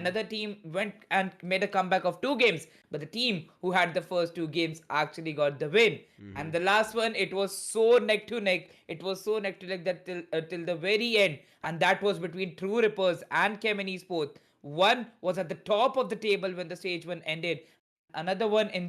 another team went and made a comeback of 2 games, but the team who had the first 2 games actually got the win. And Mm-hmm. the last one, it was so neck to neck. It was so neck to neck that till the very end, and that was between True Rippers and Chemin Esports. One was at the top of the table when the stage one ended, and another one in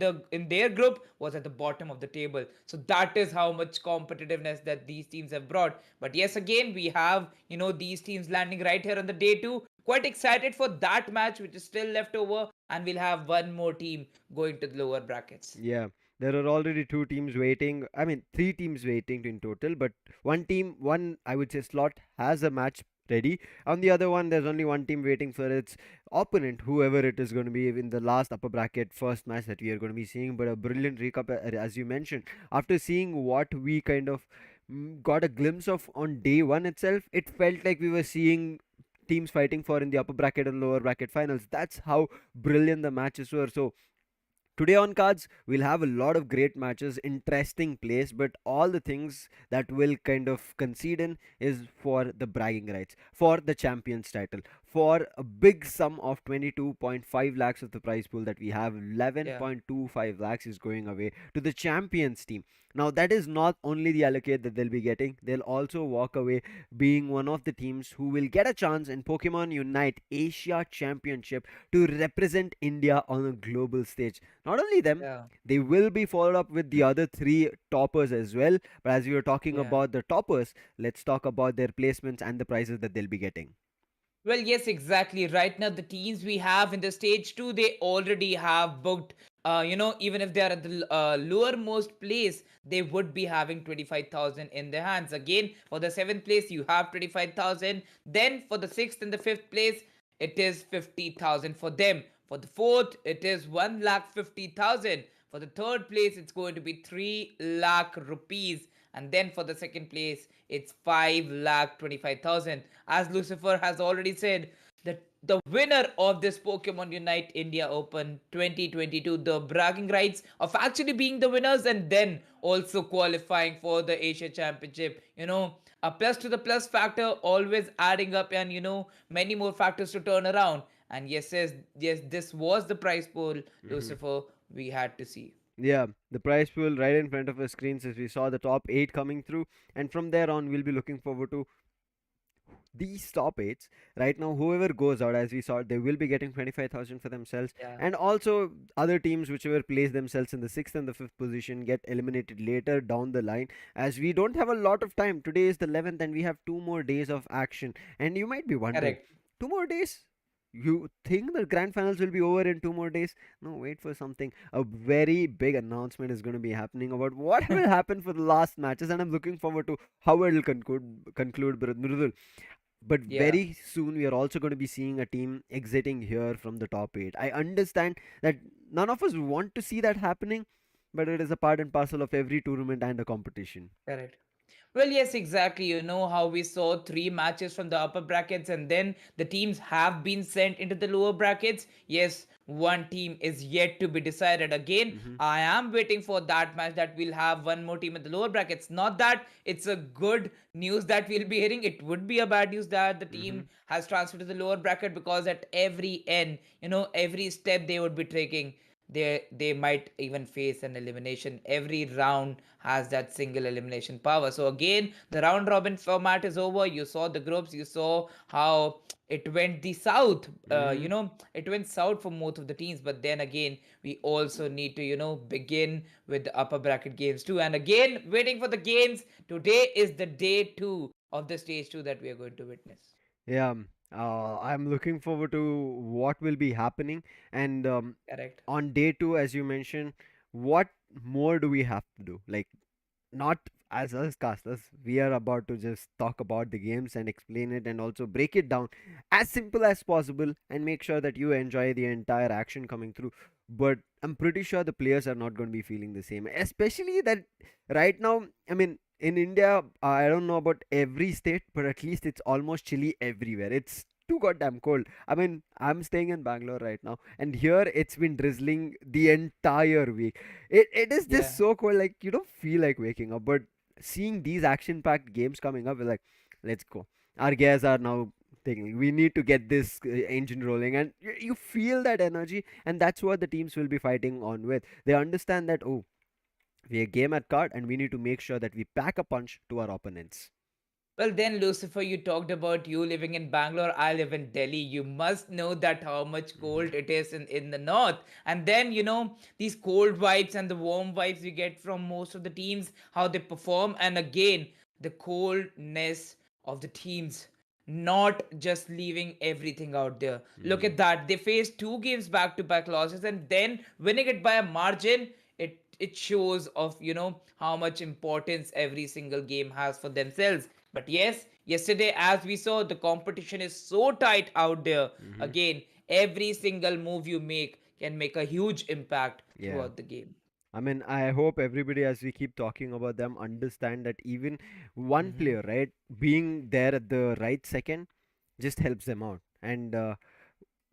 their group was at the bottom of the table. So that is how much competitiveness that these teams have brought. But yes, again, we have these teams landing right here on the day two. Quite excited for that match, which is still left over, and we'll have one more team going to the lower brackets. Yeah, there are already two teams waiting. I mean, three teams waiting in total, but one team, one I would say slot has a match ready. On the other one, there's only one team waiting for its opponent, whoever it is going to be in the last upper bracket first match that we are going to be seeing. But a brilliant recap, as you mentioned, after seeing what we kind of got a glimpse of on day one itself, it felt like we were seeing teams fighting for in the upper bracket and lower bracket finals. That's how brilliant the matches were. So today on cards, we'll have a lot of great matches, interesting plays, but all the things that will kind of concede in is for the bragging rights, for the champions title, for a big sum of 22.5 lakhs of the prize pool that we have. Yeah. 11.25 lakhs is going away to the champions team. Now, that is not only the allocate that they'll be getting, they'll also walk away being one of the teams who will get a chance in Pokemon Unite Asia Championship to represent India on a global stage. Not only them, Yeah. they will be followed up with the other three toppers as well. But as we were talking Yeah. about the toppers, let's talk about their placements and the prizes that they'll be getting. Well, yes, exactly. Right now, the teams we have in the stage two, they already have booked. Even if they are at the lowermost place, they would be having 25,000 in their hands. Again, for the seventh place, you have 25,000. Then for the sixth and the fifth place, it is 50,000 for them. For the fourth, it is 1,50,000. For the third place, it's going to be 3 lakh rupees. And then for the second place, it's 5,25,000. As Lucifer has already said, the winner of this Pokemon Unite India Open 2022, the bragging rights of actually being the winners and then also qualifying for the Asia Championship. A plus to the plus factor always adding up, and many more factors to turn around. And yes, this was the prize pool, Hmm. Lucifer, we had to see. Yeah, the prize pool right in front of our screens as we saw the top eight coming through, and from there on, we'll be looking forward to these top eights. Right now, whoever goes out, as we saw, they will be getting 25,000 for themselves, Yeah. and also other teams whichever place themselves in the sixth and the fifth position get eliminated later down the line. As we don't have a lot of time, today is the 11th, and we have 2 more days of action. And you might be wondering, Correct. 2 more days? You think the grand finals will be over in 2 more days? No, wait for something. A very big announcement is going to be happening about what will happen for the last matches, and I'm looking forward to how it will conclude, Mridul. But Yeah. very soon we are also going to be seeing a team exiting here from the top 8. I understand that none of us want to see that happening, but it is a part and parcel of every tournament and a competition. Correct. Well, yes, exactly. You know how we saw 3 matches from the upper brackets and then the teams have been sent into the lower brackets. Yes, one team is yet to be decided. Again, Hmm. I am waiting for that match that we'll have one more team in the lower brackets. Not that it's a good news that we'll be hearing. It would be a bad news that the Hmm. team has transferred to the lower bracket, because at every end, every step they would be taking, they might even face an elimination. Every round has that single elimination power. So again, the round robin format is over. You saw the groups, you saw how it went the south. Hmm. It went south for most of the teams, but then again, we also need to begin with the upper bracket games too. And again, waiting for the games. Today is the day 2 of the stage 2 that we are going to witness. Yeah, I'm looking forward to what will be happening. And Correct. on day two, as you mentioned, what more do we have to do? Like, not as us casters, we are about to just talk about the games and explain it and also break it down as simple as possible and make sure that you enjoy the entire action coming through. But I'm pretty sure the players are not going to be feeling the same, especially that right now, I mean, in India, I don't know about every state, but at least it's almost chilly everywhere. It's too goddamn cold. I mean, I'm staying in Bangalore right now, and here it's been drizzling the entire week. It is just Yeah. so cold, like you don't feel like waking up. But seeing these action packed games coming up, we're like, let's go. Our gears are now thing. We need to get this engine rolling, and you feel that energy, and that's what the teams will be fighting on with. They understand that, oh, we are game at card, and we need to make sure that we pack a punch to our opponents. Well, then, Lucifer, you talked about you living in Bangalore. I live in Delhi. You must know that how much Hmm. cold it is in the north. And then, these cold vibes and the warm vibes we get from most of the teams, how they perform. And again, the coldness of the teams, not just leaving everything out there. Look Hmm. at that. They faced two games back to back losses and then winning it by a margin. It shows of how much importance every single game has for themselves. But yes, yesterday, as we saw, the competition is so tight out there. Hmm. Again, every single move you make can make a huge impact Yeah. throughout the game. I mean, I hope everybody, as we keep talking about them, understand that even one Mm-hmm. player, right, being there at the right second just helps them out. And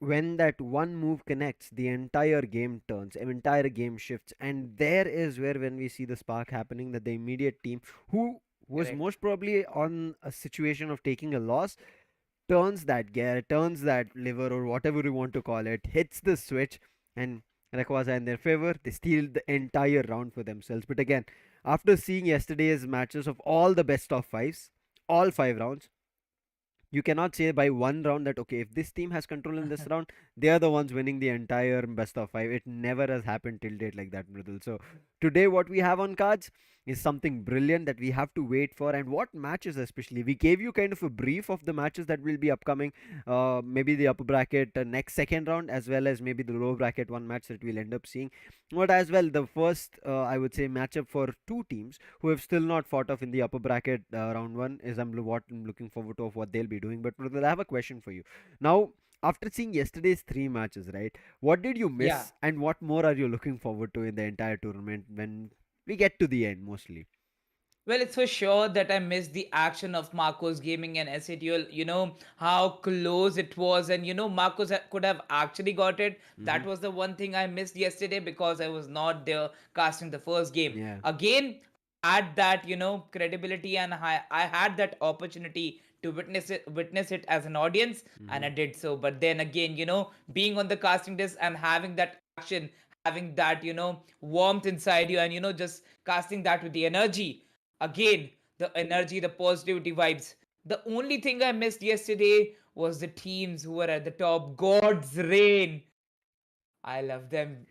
when that one move connects, the entire game turns, entire game shifts. And there is where, when we see the spark happening, that the immediate team who was Correct. most probably on a situation of taking a loss turns that gear, turns that liver, or whatever you want to call it, hits the switch, and Rayquaza in their favor. They steal the entire round for themselves. But again, after seeing yesterday's matches of all the best of fives, all 5 rounds, you cannot say by one round that, okay, if this team has control in this round, they are the ones winning the entire best of five. It never has happened till date like that, Mridul. So today, what we have on cards is something brilliant that we have to wait for. And what matches, especially, we gave you kind of a brief of the matches that will be upcoming. Maybe the upper bracket next second round, as well as maybe the lower bracket one match that we'll end up seeing. But as well, the first, I would say, matchup for two teams who have still not fought off in the upper bracket round one is what I'm looking forward to of what they'll be doing. But Mridul, I have a question for you. Now, after seeing yesterday's three matches, right? What did you Yeah. miss, and what more are you looking forward to in the entire tournament when we get to the end, mostly? Well, it's for sure that I missed the action of Marcos Gaming and SATL. How close it was, and Marcos could have actually got it. Mm-hmm. That was the one thing I missed yesterday because I was not there casting the first game. Yeah. Again, had that credibility, and I had that opportunity to witness it as an audience, and Mm-hmm. I did so. But then again, being on the casting desk and having that action, having that warmth inside you, and just casting that with the energy. Again, the energy, the positivity vibes. The only thing I missed yesterday was the teams who were at the top. God's reign. I love them.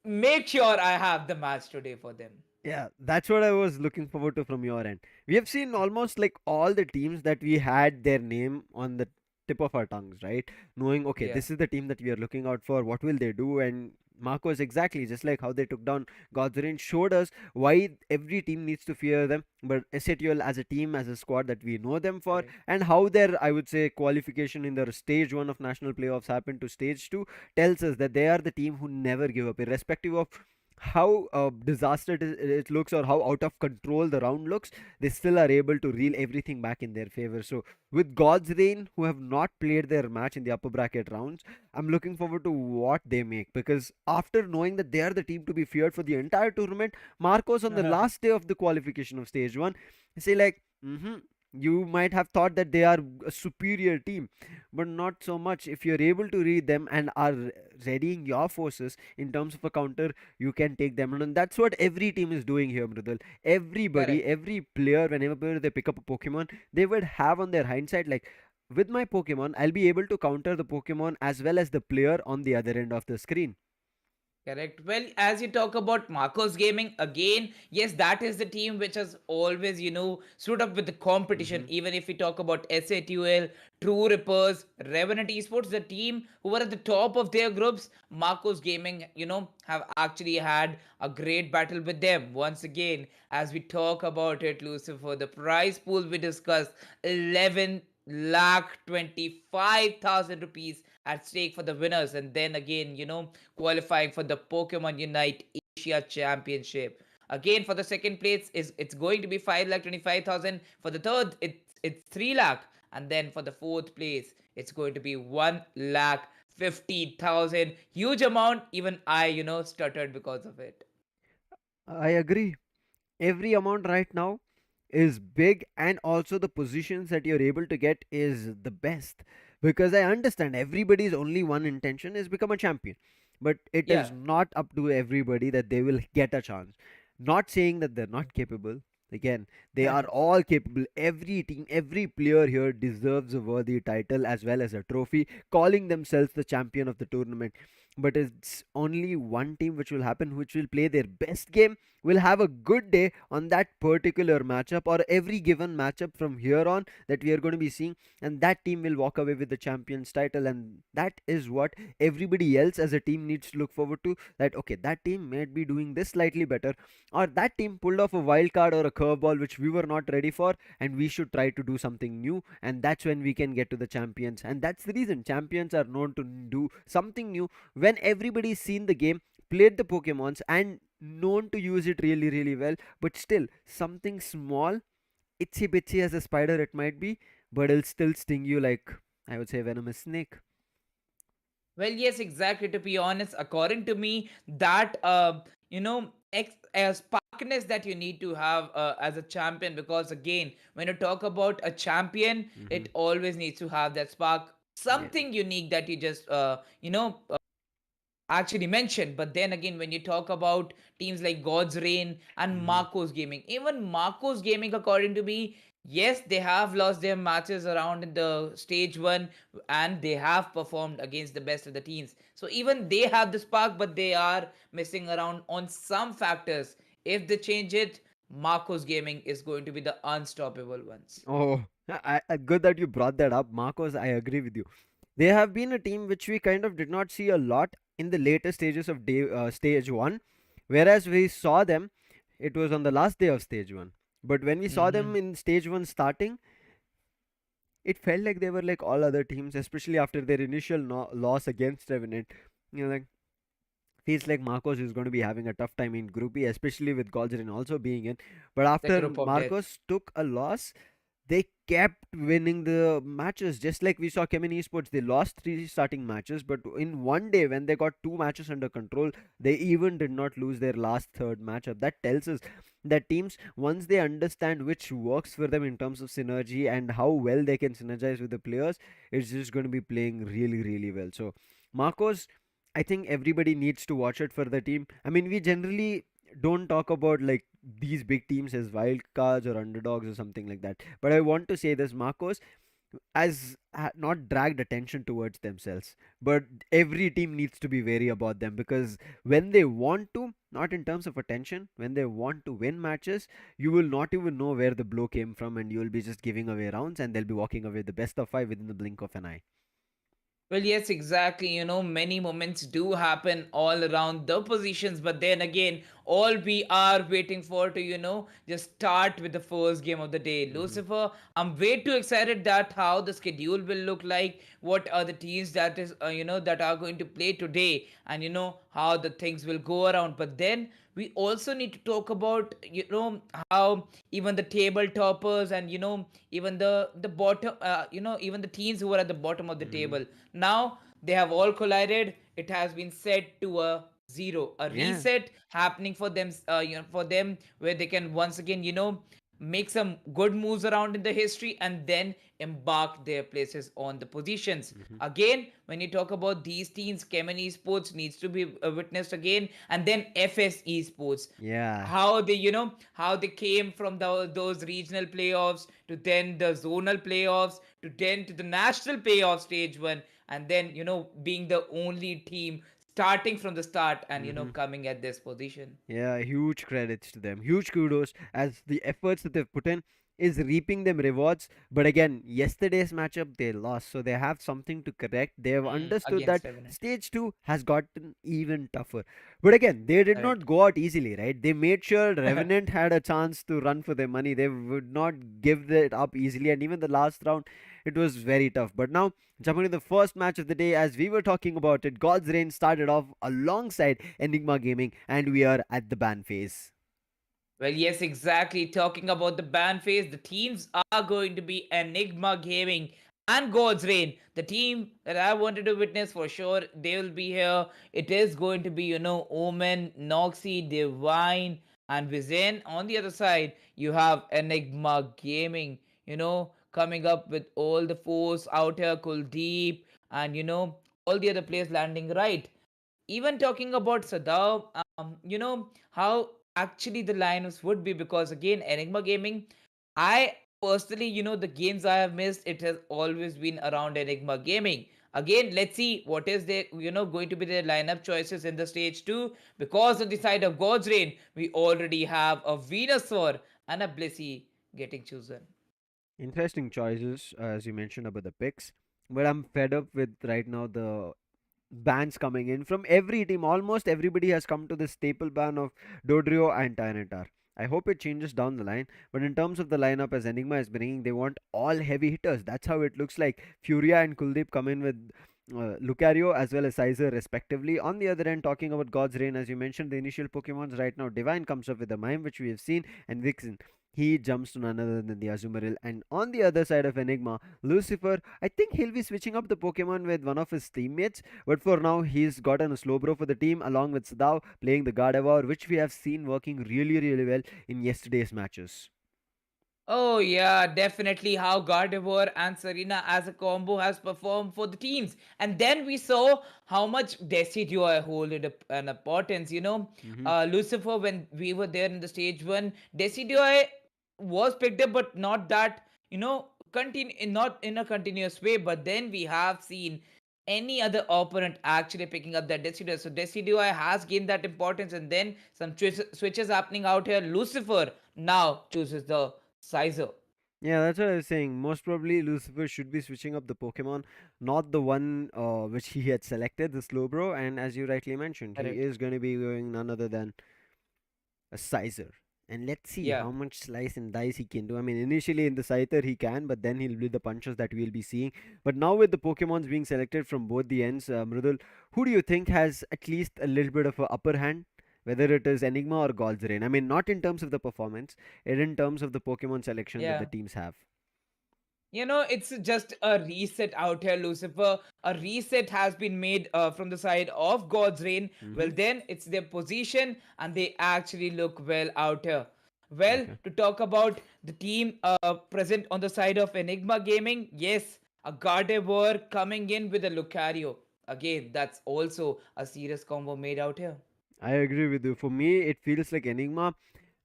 Make sure I have the match today for them. Yeah, that's what I was looking forward to from your end. We have seen almost like all the teams that we had their name on the tip of our tongues, right? Knowing, okay, Yeah, this is the team that we are looking out for. What will they do? And Marcos, exactly just like how they took down Godzrin, showed us why every team needs to fear them. But SATL as a team, as a squad that we know them for, correct. and how their, I would say, qualification in their stage one of national playoffs happened to stage two, tells us that they are the team who never give up, irrespective of how disaster it looks, or how out of control the round looks. They still are able to reel everything back in their favor. So with God's Reign, who have not played their match in the upper bracket rounds, I'm looking forward to what they make, because after knowing that they are the team to be feared for the entire tournament, Marcos on the last day of the qualification of stage one say like, you might have thought that they are a superior team, but not so much. If you're able to read them and are readying your forces in terms of a counter, you can take them. And that's what every team is doing here, Mridul. Everybody, Correct. every player, whenever they pick up a Pokemon, they would have on their hindsight like, with my Pokemon, I'll be able to counter the Pokemon as well as the player on the other end of the screen. Correct. Well, as you talk about Marcos Gaming, again, yes, that is the team which has always, stood up with the competition. Hmm. Even if we talk about SATUL, True Rippers, Revenant Esports, the team who were at the top of their groups, Marcos Gaming, have actually had a great battle with them. Once again, as we talk about it, Lucifer, the prize pool we discussed, 11,25,000 rupees at stake for the winners, and then again qualifying for the Pokemon Unite Asia Championship. Again, for the second place is it's going to be 5,25,000. For the third, it's 3 lakh, and then for the fourth place it's going to be 1,50,000. Huge amount. Even I stuttered because of it. I agree. Every amount right now is big, and also the positions that you're able to get is the best. because I understand everybody's only one intention is become a champion, but it Yeah. is not up to everybody that they will get a chance. Not saying that they're not capable. Again, they are all capable. Every team, every player here deserves a worthy title as well as a trophy, calling themselves the champion of the tournament. But it's only one team which will happen, which will play their best game, will have a good day on that particular matchup or every given matchup from here on that we are going to be seeing, and that team will walk away with the champions title. And that is what everybody else as a team needs to look forward to, that okay, that team might be doing this slightly better, or that team pulled off a wild card or a curveball which we were not ready for, and we should try to do something new, and that's when we can get to the champions. And that's the reason champions are known to do something new when everybody's seen the game, played the Pokemons, and known to use it really, really well. But still, something small, itsy bitsy as a spider it might be, but it'll still sting you like, I would say, venomous snake. Well, yes, exactly. To be honest, according to me, that sparkness that you need to have as a champion, because again, when you talk about a champion, Mm-hmm. it always needs to have that spark, Yeah. something unique that you just actually mentioned. But then again, when you talk about teams like God's Reign and Mm-hmm. Marco's Gaming, even Marco's Gaming, according to me, yes, they have lost their matches around in the stage one, and they have performed against the best of the teams. So even they have the spark, but they are missing around on some factors. If they change it, Marco's Gaming is going to be the unstoppable ones. Oh, good that you brought that up, Marcos. I agree with you. They have been a team which we kind of did not see a lot in the later stages of stage one, whereas we saw them, it was on the last day of stage one. But when we saw them Mm-hmm. in stage one starting, it felt like they were like all other teams, especially after their initial loss against Revenant. Like, feels like Marcos is going to be having a tough time in Group E, especially with Golgerin also being in. But The after group of death. Marcos took a loss, they kept winning the matches, just like we saw Chemin Esports. They lost three starting matches, but in one day when they got two matches under control, they even did not lose their last third matchup. That tells us that teams, once they understand which works for them in terms of synergy and how well they can synergize with the players, it's just going to be playing really, really well. So Marcos, I think everybody needs to watch it for the team. I mean, we generally don't talk about like these big teams as wild cards or underdogs or something like that. But I want to say this: Marcos has not dragged attention towards themselves, but every team needs to be wary about them, because when they want to, not in terms of attention, when they want to win matches, you will not even know where the blow came from, and you will be just giving away rounds, and they'll be walking away the best of five within the blink of an eye. Well, yes, exactly. Many moments do happen all around the positions, but then again, all we are waiting for to, just start with the first game of the day. Hmm. Lucifer, I'm way too excited that how the schedule will look like, what are the teams that are going to play today, and how the things will go around. But then we also need to talk about, how even the table toppers and even the bottom, even the teams who are at the bottom of the Hmm. table, now they have all collided. It has been set to a zero, a Yeah. reset happening for them, for them, where they can once again make some good moves around in the history and then embark their places on the positions. Hmm. Again, when you talk about these teams, Kemen Esports needs to be witnessed again, and then FS Esports, Yeah. how they how they came from those regional playoffs to then the zonal playoffs to then to the national playoff stage one, and then being the only team starting from the start and Hmm. coming at this position. Yeah, huge credits to them. Huge kudos as the efforts that they've put in is reaping them rewards. But again, yesterday's matchup they lost, so they have something to correct. They have understood Against that Revenant. stage 2 has gotten even tougher. But again, they did Correct. not go out easily, right? They made sure Revenant had a chance to run for their money. They would not give it up easily, and even the last round, it was very tough. But now, jumping to the first match of the day, as we were talking about it, God's Reign started off alongside Enigma Gaming, and we are at the ban phase. Well, yes, exactly. Talking about the ban phase, the teams are going to be Enigma Gaming and God's Reign. The team that I wanted to witness for sure, they will be here. It is going to be, Omen, Noxy, Divine, and Vizen. On the other side, you have Enigma Gaming, coming up with all the force out here, Kuldeep, and all the other players landing right. Even talking about Sadao, how actually the lineups would be, because again, Enigma Gaming, I personally, the games I have missed, it has always been around Enigma Gaming. Again, let's see what is their, going to be their lineup choices in the stage 2. Because on the side of God's Reign, we already have a Venusaur and a Blissey getting chosen. Interesting choices, as you mentioned about the picks. But I'm fed up with right now the bans coming in from every team. Almost everybody has come to the staple ban of Dodrio and Tyranitar. I hope it changes down the line. But in terms of the lineup as Enigma is bringing, they want all heavy hitters. That's how it looks like. Furia and Kuldeep come in with Lucario as well as Sizer respectively. On the other end, talking about God's Reign, as you mentioned, the initial Pokemons right now, Divine comes up with a Mime, which we have seen, and Vixen. He jumps to none other than the Azumarill. And on the other side of Enigma, Lucifer, I think he'll be switching up the Pokemon with one of his teammates. But for now, he's gotten a Slowbro for the team along with Sadao playing the Gardevoir, which we have seen working really, really well in yesterday's matches. Oh yeah, definitely how Gardevoir and Serena as a combo has performed for the teams. And then we saw how much Decidueye holded an importance. Hmm. Lucifer, when we were there in the stage 1, Decidueye was picked up, but not that, not in a continuous way. But then we have seen any other opponent actually picking up that Decidueye. So Decidueye has gained that importance, and then some switches happening out here. Lucifer now chooses the Sizer. Yeah, that's what I was saying. Most probably, Lucifer should be switching up the Pokemon, not the one which he had selected, the Slowbro. And as you rightly mentioned, he Correct. is going to be going none other than a Sizer. And let's see Yeah. how much slice and dice he can do. I mean, initially in the Scyther he can, but then he'll be the punches that we'll be seeing. But now with the Pokemons being selected from both the ends, Mrudul, who do you think has at least a little bit of a upper hand? Whether it is Enigma or God's Reign. I mean, not in terms of the performance, and in terms of the Pokemon selection that the Yeah. teams have. It's just a reset out here, Lucifer. A reset has been made from the side of God's Reign. Mm-hmm. Well, then it's their position, and they actually look well out here. Well, Okay. to talk about the team present on the side of Enigma Gaming, yes, a Gardevoir coming in with a Lucario. Again, that's also a serious combo made out here. I agree with you. For me, it feels like Enigma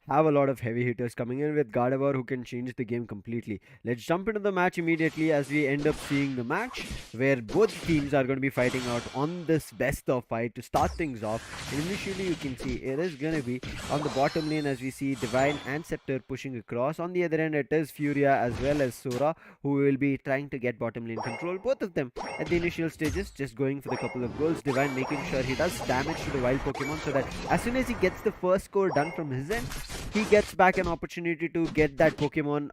have a lot of heavy hitters coming in with Gardevoir who can change the game completely. Let's jump into the match immediately as we end up seeing the match where both teams are going to be fighting out on this best of fight to start things off. And initially, you can see it is going to be on the bottom lane as we see Divine and Scepter pushing across. On the other end, it is Furia as well as Sora who will be trying to get bottom lane control. Both of them at the initial stages just going for the couple of goals. Divine making sure he does damage to the wild Pokemon so that as soon as he gets the first score done from his end, he gets back an opportunity to get that Pokemon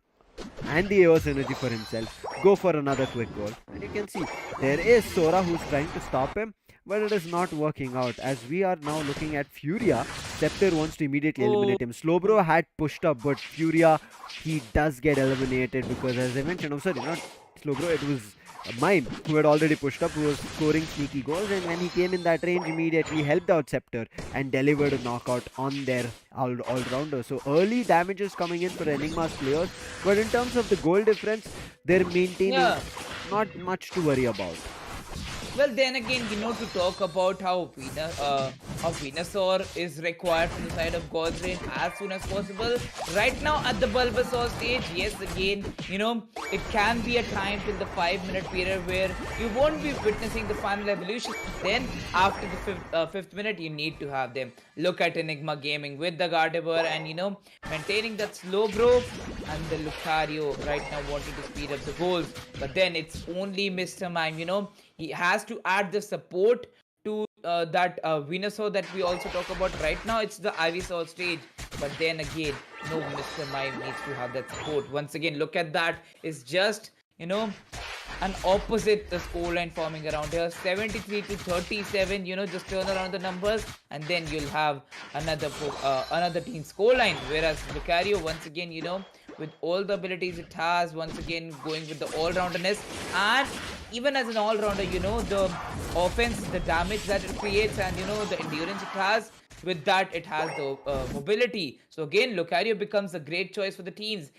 and the Eos energy for himself. Go for another quick goal. And you can see there is Sora who's trying to stop him, but it is not working out as we are now looking at Furia. Scepter wants to immediately Oh, eliminate him. Slowbro had pushed up, but Furia, he does get eliminated because as I mentioned, I'm sorry, not Slowbro, it was Mime who had already pushed up, who was scoring sneaky goals, and when he came in that range, immediately helped out Scepter and delivered a knockout on their all-rounder. So early damages coming in for Enigma's players, but in terms of the goal difference, they're maintaining yeah. not much to worry about. Well, then again, to talk about how Venusaur is required from the side of God's Reign as soon as possible. Right now at the Bulbasaur stage, yes, again, it can be a time till the 5 minute period where you won't be witnessing the final evolution. Then after the fifth minute, you need to have them. Look at Enigma Gaming with the Gardevoir and maintaining that slow bro, and the Lucario right now wanting to speed up the goals. But then it's only Mr. Mime, he has to add the support to that Venusaur that we also talk about. Right now it's the Ivysaur stage, but then again, no, Mr. Mime needs to have that support. Once again, look at that. It's just an opposite the scoreline forming around here, 73 to 37. Just turn around the numbers, and then you'll have another team scoreline. Whereas Lucario, once again, with all the abilities it has, once again going with the all-rounderness, and even as an all-rounder, the offense, the damage that it creates, and the endurance it has. With that, it has the mobility. So again, Lucario becomes a great choice for the teams.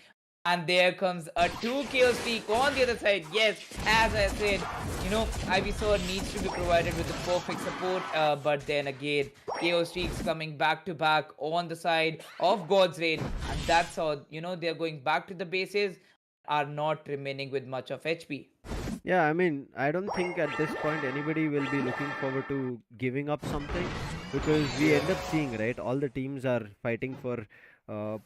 And there comes a 2 KO streak on the other side. Yes, as I said, Ivysaur needs to be provided with the perfect support. But then again, KO streaks coming back to back on the side of God's Reign. And that's how, they're going back to the bases, are not remaining with much of HP. Yeah, I mean, I don't think at this point anybody will be looking forward to giving up something, because we end up seeing, right, all the teams are fighting for uh,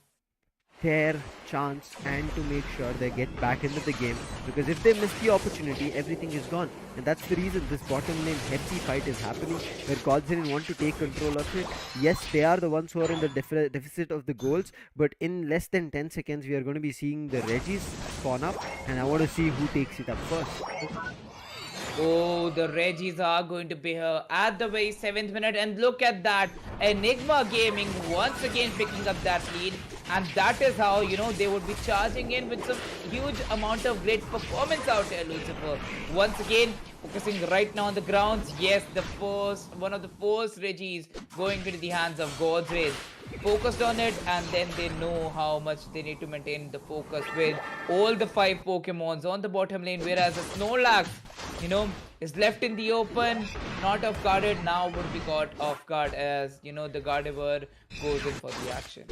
their chance and to make sure they get back into the game, because if they miss the opportunity, everything is gone. And that's the reason this bottom lane hefty fight is happening, where Godzin want to take control of it. Yes, they are the ones who are in the deficit of the goals, but in less than 10 seconds we are going to be seeing the Regis spawn up, and I want to see who takes it up first. Oh, the Regis are going to be here at the very 7th minute. And look at that. Enigma Gaming once again picking up that lead. And that is how, they would be charging in with some huge amount of great performance out here, Lucifer. Once again, focusing right now on the grounds. Yes, one of the first Regis going into the hands of God's Rays. Focused on it, and then they know how much they need to maintain the focus with all the 5 Pokemons on the bottom lane, whereas the Snorlax, is left in the open, not off guarded, now would be caught off guard as, the Gardevoir goes in for the action.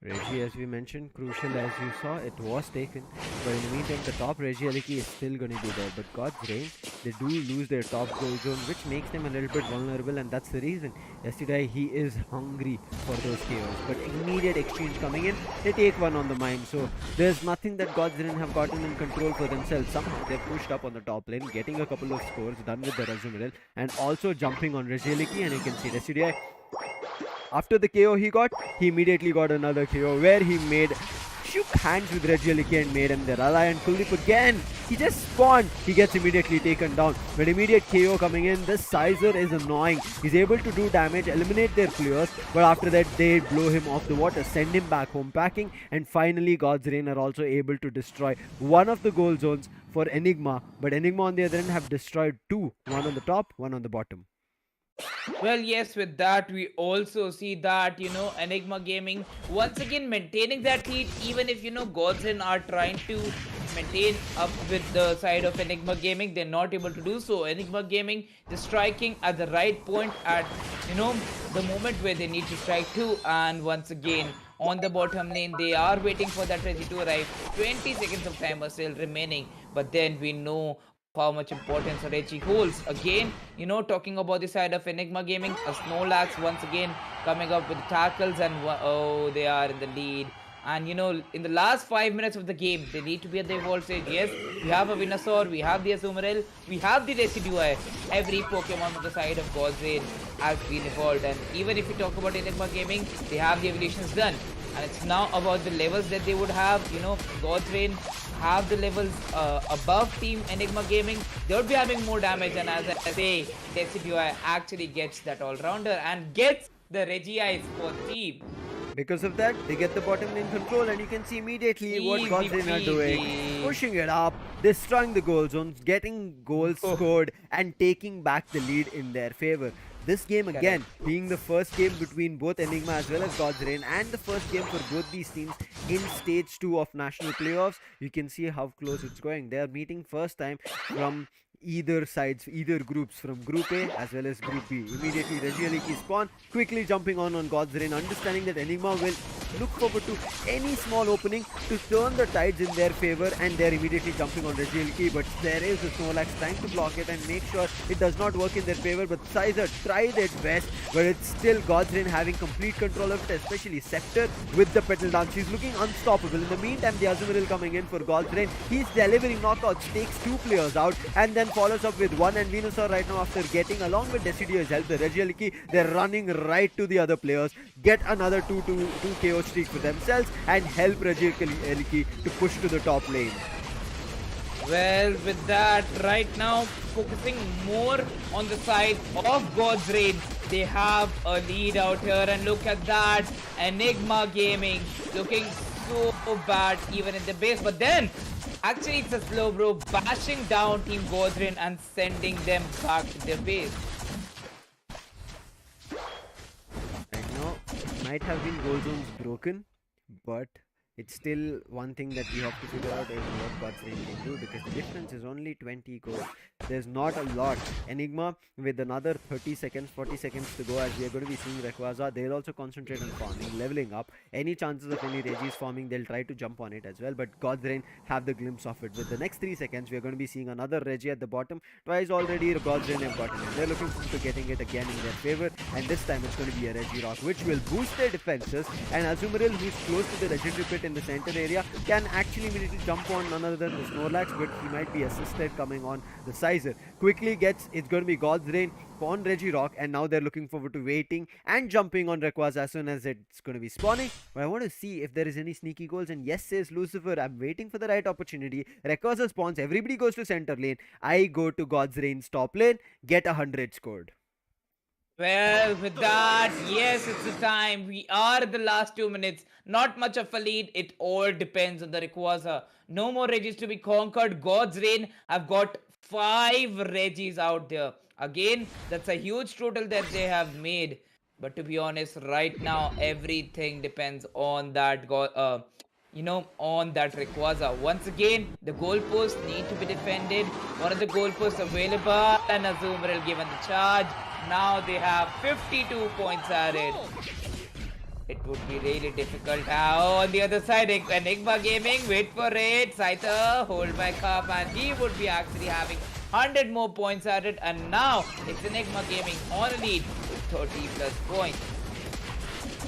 Reggie, as we mentioned, crucial as you saw, it was taken. But in the meantime, the top Reggie Aliki is still going to be there. But God's Reign, they do lose their top goal zone, which makes them a little bit vulnerable, and that's the reason. Yesterday, he is hungry for those KOs. But immediate exchange coming in, they take one on the mine. So there's nothing that God's Reign have gotten in control for themselves. Somehow they're pushed up on the top lane, getting a couple of scores done with the Razumarill, and also jumping on Reggie Aliki, and you can see Yesterday, after the KO he got, he immediately got another KO where he shook hands with Regieliki and made him their ally. And Kuldeep again, he just spawned, he gets immediately taken down. But immediate KO coming in, this Sizer is annoying. He's able to do damage, eliminate their players, but after that they blow him off the water, send him back home packing. And finally God's Reign are also able to destroy one of the goal zones for Enigma, but Enigma on the other end have destroyed two, one on the top, one on the bottom. Well, yes, with that, we also see that, Enigma Gaming once again maintaining that lead, even if, Godzin are trying to maintain up with the side of Enigma Gaming, they're not able to do so. Enigma Gaming is striking at the right point at, the moment where they need to strike too. And once again, on the bottom lane, they are waiting for that Reggie to arrive. 20 seconds of time are still remaining, but then we know how much importance Reggie holds. Again, talking about the side of Enigma Gaming, a Snorlax once again coming up with tackles, and they are in the lead. And in the last 5 minutes of the game, they need to be at the evolved stage. Yes, we have a Venusaur, we have the Azumarill, we have the Residui. Every Pokemon on the side of God's Reign has been evolved. And even if you talk about Enigma Gaming, they have the evolutions done. And it's now about the levels that they would have. God's Reign have the levels above Team Enigma Gaming. They would be having more damage. And as I say, Residui actually gets that all-rounder and gets the Regice for team. Because of that, they get the bottom lane control, and you can see immediately what God's Reign are doing. Pushing it up, destroying the goal zones, getting goals scored, and taking back the lead in their favor. This game again being the first game between both Enigma as well as God's Reign, and the first game for both these teams in stage 2 of national playoffs. You can see how close it's going. They are meeting first time from either sides, either groups, from Group A as well as Group B. Immediately Regieliki spawn, quickly jumping on God's Reign, understanding that Enigma will look forward to any small opening to turn the tides in their favor, and they're immediately jumping on Regieliki, but there is the Snorlax trying to block it and make sure it does not work in their favor. But Sizer tried their best, but it's still God's Reign having complete control of it, especially Scepter with the Petal Dance. He's looking unstoppable. In the meantime, the Azumarill coming in for God's Reign. He's delivering knockouts, takes 2 players out, and then follows up with 1. And Venusaur right now, after getting along with Deciduous help, the Regieliki, they're running right to the other players, get another 2 KO streak for themselves, and help Regieliki to push to the top lane. Well, with that, right now, focusing more on the side of God's Reign. They have a lead out here, and look at that. Enigma Gaming looking so bad even in the base, but then actually it's a slow bro bashing down Team God's Reign and sending them back to their base. Right now, might have been goal zones broken, but it's still one thing that we have to figure out is what God's Reign can do, because the difference is only 20 goals. There's not a lot. Enigma with another 30 seconds, 40 seconds to go, as we are going to be seeing Rayquaza, they'll also concentrate on farming, leveling up. Any chances of any Regis farming, they'll try to jump on it as well, but God's Reign have the glimpse of it. With the next 3 seconds, we are going to be seeing another Reggie at the bottom. Twice already God's Reign have gotten it. They're looking forward to getting it again in their favor, and this time it's going to be a Reggie Rock, which will boost their defenses, and Azumarill, who's close to the legendary pit in the center area, can actually immediately jump on none other than the Snorlax, but he might be assisted coming on the Sizer. Quickly gets, it's going to be God's Reign on Reggie Rock, and now they're looking forward to waiting and jumping on Rayquaza as soon as it's going to be spawning. But I want to see if there is any sneaky goals, and yes, says Lucifer, I'm waiting for the right opportunity. Rayquaza spawns, everybody goes to center lane. I go to God's Reign's top lane, get 100 scored. Well, with that, yes, it's the time. We are at the last 2 minutes. Not much of a lead. It all depends on the Rayquaza. No more Regis to be conquered. God's Reign have got 5 Regis out there. Again, that's a huge total that they have made. But to be honest, right now, everything depends on that on that Rayquaza. Once again, the goalposts need to be defended. One of the goalposts available, and Azumarill given the charge. Now they have 52 points added. It would be really difficult. Now on the other side, Enigma Gaming, wait for it. Scyther, hold back up, and he would be actually having 100 more points added. And now it's Enigma Gaming on a lead with 30 plus points.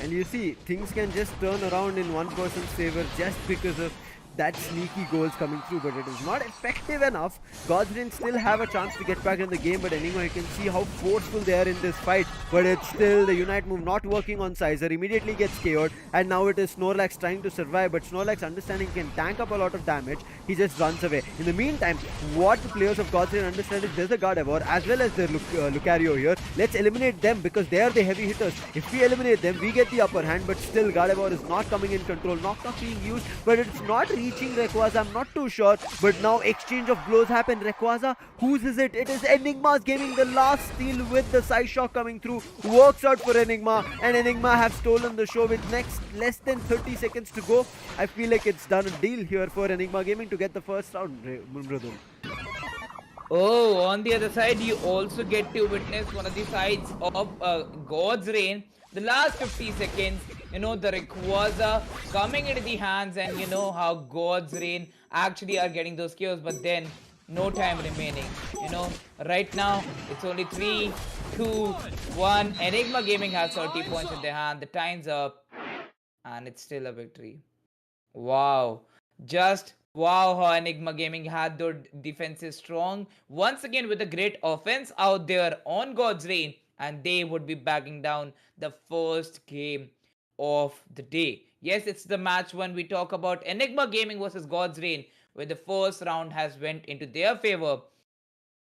And you see, things can just turn around in one person's favor just because of that sneaky goals coming through, but it is not effective enough. God's Reign still have a chance to get back in the game, but Enigma, you can see how forceful they are in this fight, but it's still the Unite move not working on Sizer, immediately gets KO'd, and now it is Snorlax trying to survive, but Snorlax, understanding he can tank up a lot of damage, he just runs away. In the meantime, what the players of God's Reign understand is there's a Gardevoir as well as their Lucario here. Let's eliminate them because they are the heavy hitters. If we eliminate them, we get the upper hand, but still Gardevoir is not coming in control, Knock being used, but it's not reaching Rayquaza, I'm not too sure, but now exchange of blows happen. Rayquaza, whose is it? It is Enigma's gaming. The last steal with the side shock coming through works out for Enigma, and Enigma have stolen the show with next less than 30 seconds to go. I feel like it's done a deal here for Enigma Gaming to get the first round, Mradul. Oh, on the other side, you also get to witness one of the sides of God's Reign. The last 50 seconds, the Rayquaza coming into the hands, and how God's Reign actually are getting those kills, but then no time remaining. Right now, it's only 3, 2, 1. Enigma Gaming has 30 points in their hand. The time's up, and it's still a victory. Wow. Just wow, how Enigma Gaming had their defenses strong. Once again, with a great offense out there on God's Reign, and they would be backing down the first game of the day. Yes, it's the match when we talk about Enigma Gaming versus God's Reign, where the first round has went into their favor.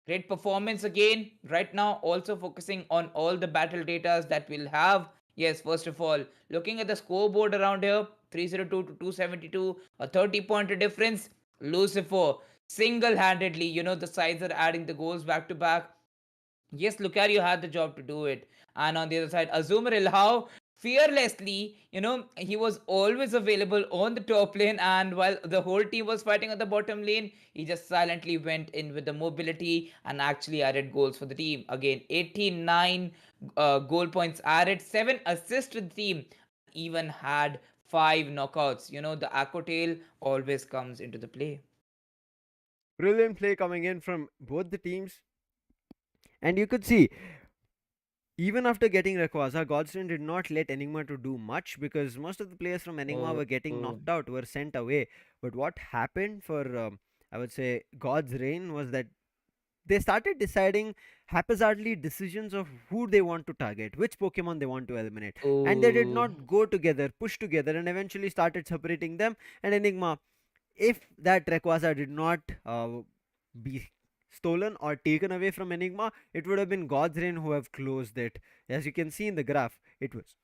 Great performance again. Right now, also focusing on all the battle datas that we'll have. Yes, first of all, looking at the scoreboard around here, 302 to 272, a 30-pointer difference. Lucifer, single-handedly, the sides are adding the goals back to back. Yes, Lucario had the job to do it. And on the other side, Azumarill, how fearlessly, he was always available on the top lane, and while the whole team was fighting on the bottom lane, he just silently went in with the mobility and actually added goals for the team. Again, 89 goal points added, 7 assists to the team, even had 5 knockouts. The Aqua Tail always comes into the play. Brilliant play coming in from both the teams. And you could see, even after getting Rayquaza, God's Reign did not let Enigma to do much because most of the players from Enigma were getting knocked out, were sent away. But what happened for, I would say, God's Reign was that they started deciding haphazardly decisions of who they want to target, which Pokemon they want to eliminate. And they did not go together, push together, and eventually started separating them. And Enigma, if that Rayquaza did not be stolen or taken away from Enigma, it would have been God's Reign who have closed it. As you can see in the graph, it was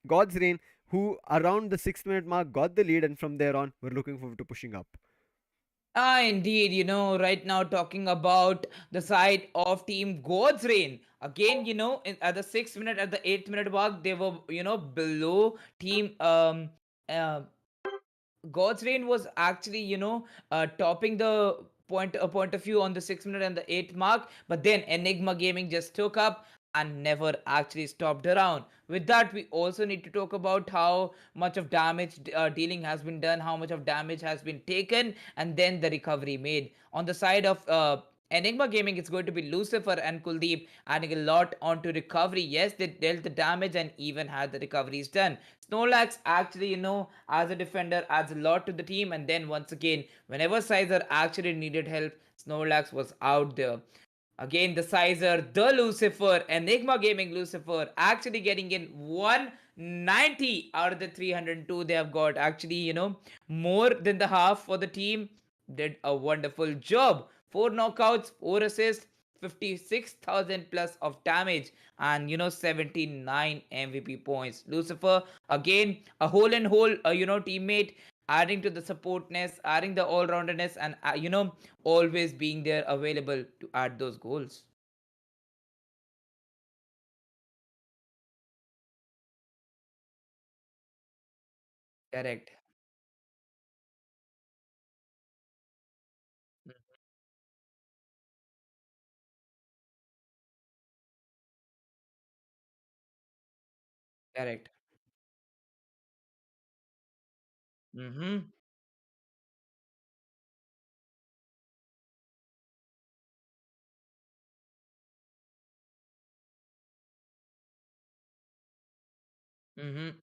God's Reign who around the 6th minute mark got the lead, and from there on were looking forward to pushing up. Indeed, right now talking about the side of Team God's Reign. Again, at the 6th minute, at the 8th minute mark, they were, below Team God's Reign was actually, topping the point of view on the 6 minute and the 8 mark, but then Enigma Gaming just took up and never actually stopped around. With that, we also need to talk about how much of damage dealing has been done, how much of damage has been taken, and then the recovery made. On the side of Enigma Gaming, it's going to be Lucifer and Kuldeep adding a lot onto recovery. Yes, they dealt the damage and even had the recoveries done. Snorlax actually, as a defender, adds a lot to the team. And then once again, whenever Sizer actually needed help, Snorlax was out there. Again, the Sizer, the Lucifer, Enigma Gaming Lucifer, actually getting in 190 out of the 302 they have got. Actually, more than the half for the team. Did a wonderful job. 4 knockouts, 4 assists, 56,000 plus of damage, and 79 MVP points. Lucifer, again, a whole and whole, teammate, adding to the supportness, adding the all-rounderness, and always being there available to add those goals. Correct. Mm, correct. Mm-hmm. Mm-hmm.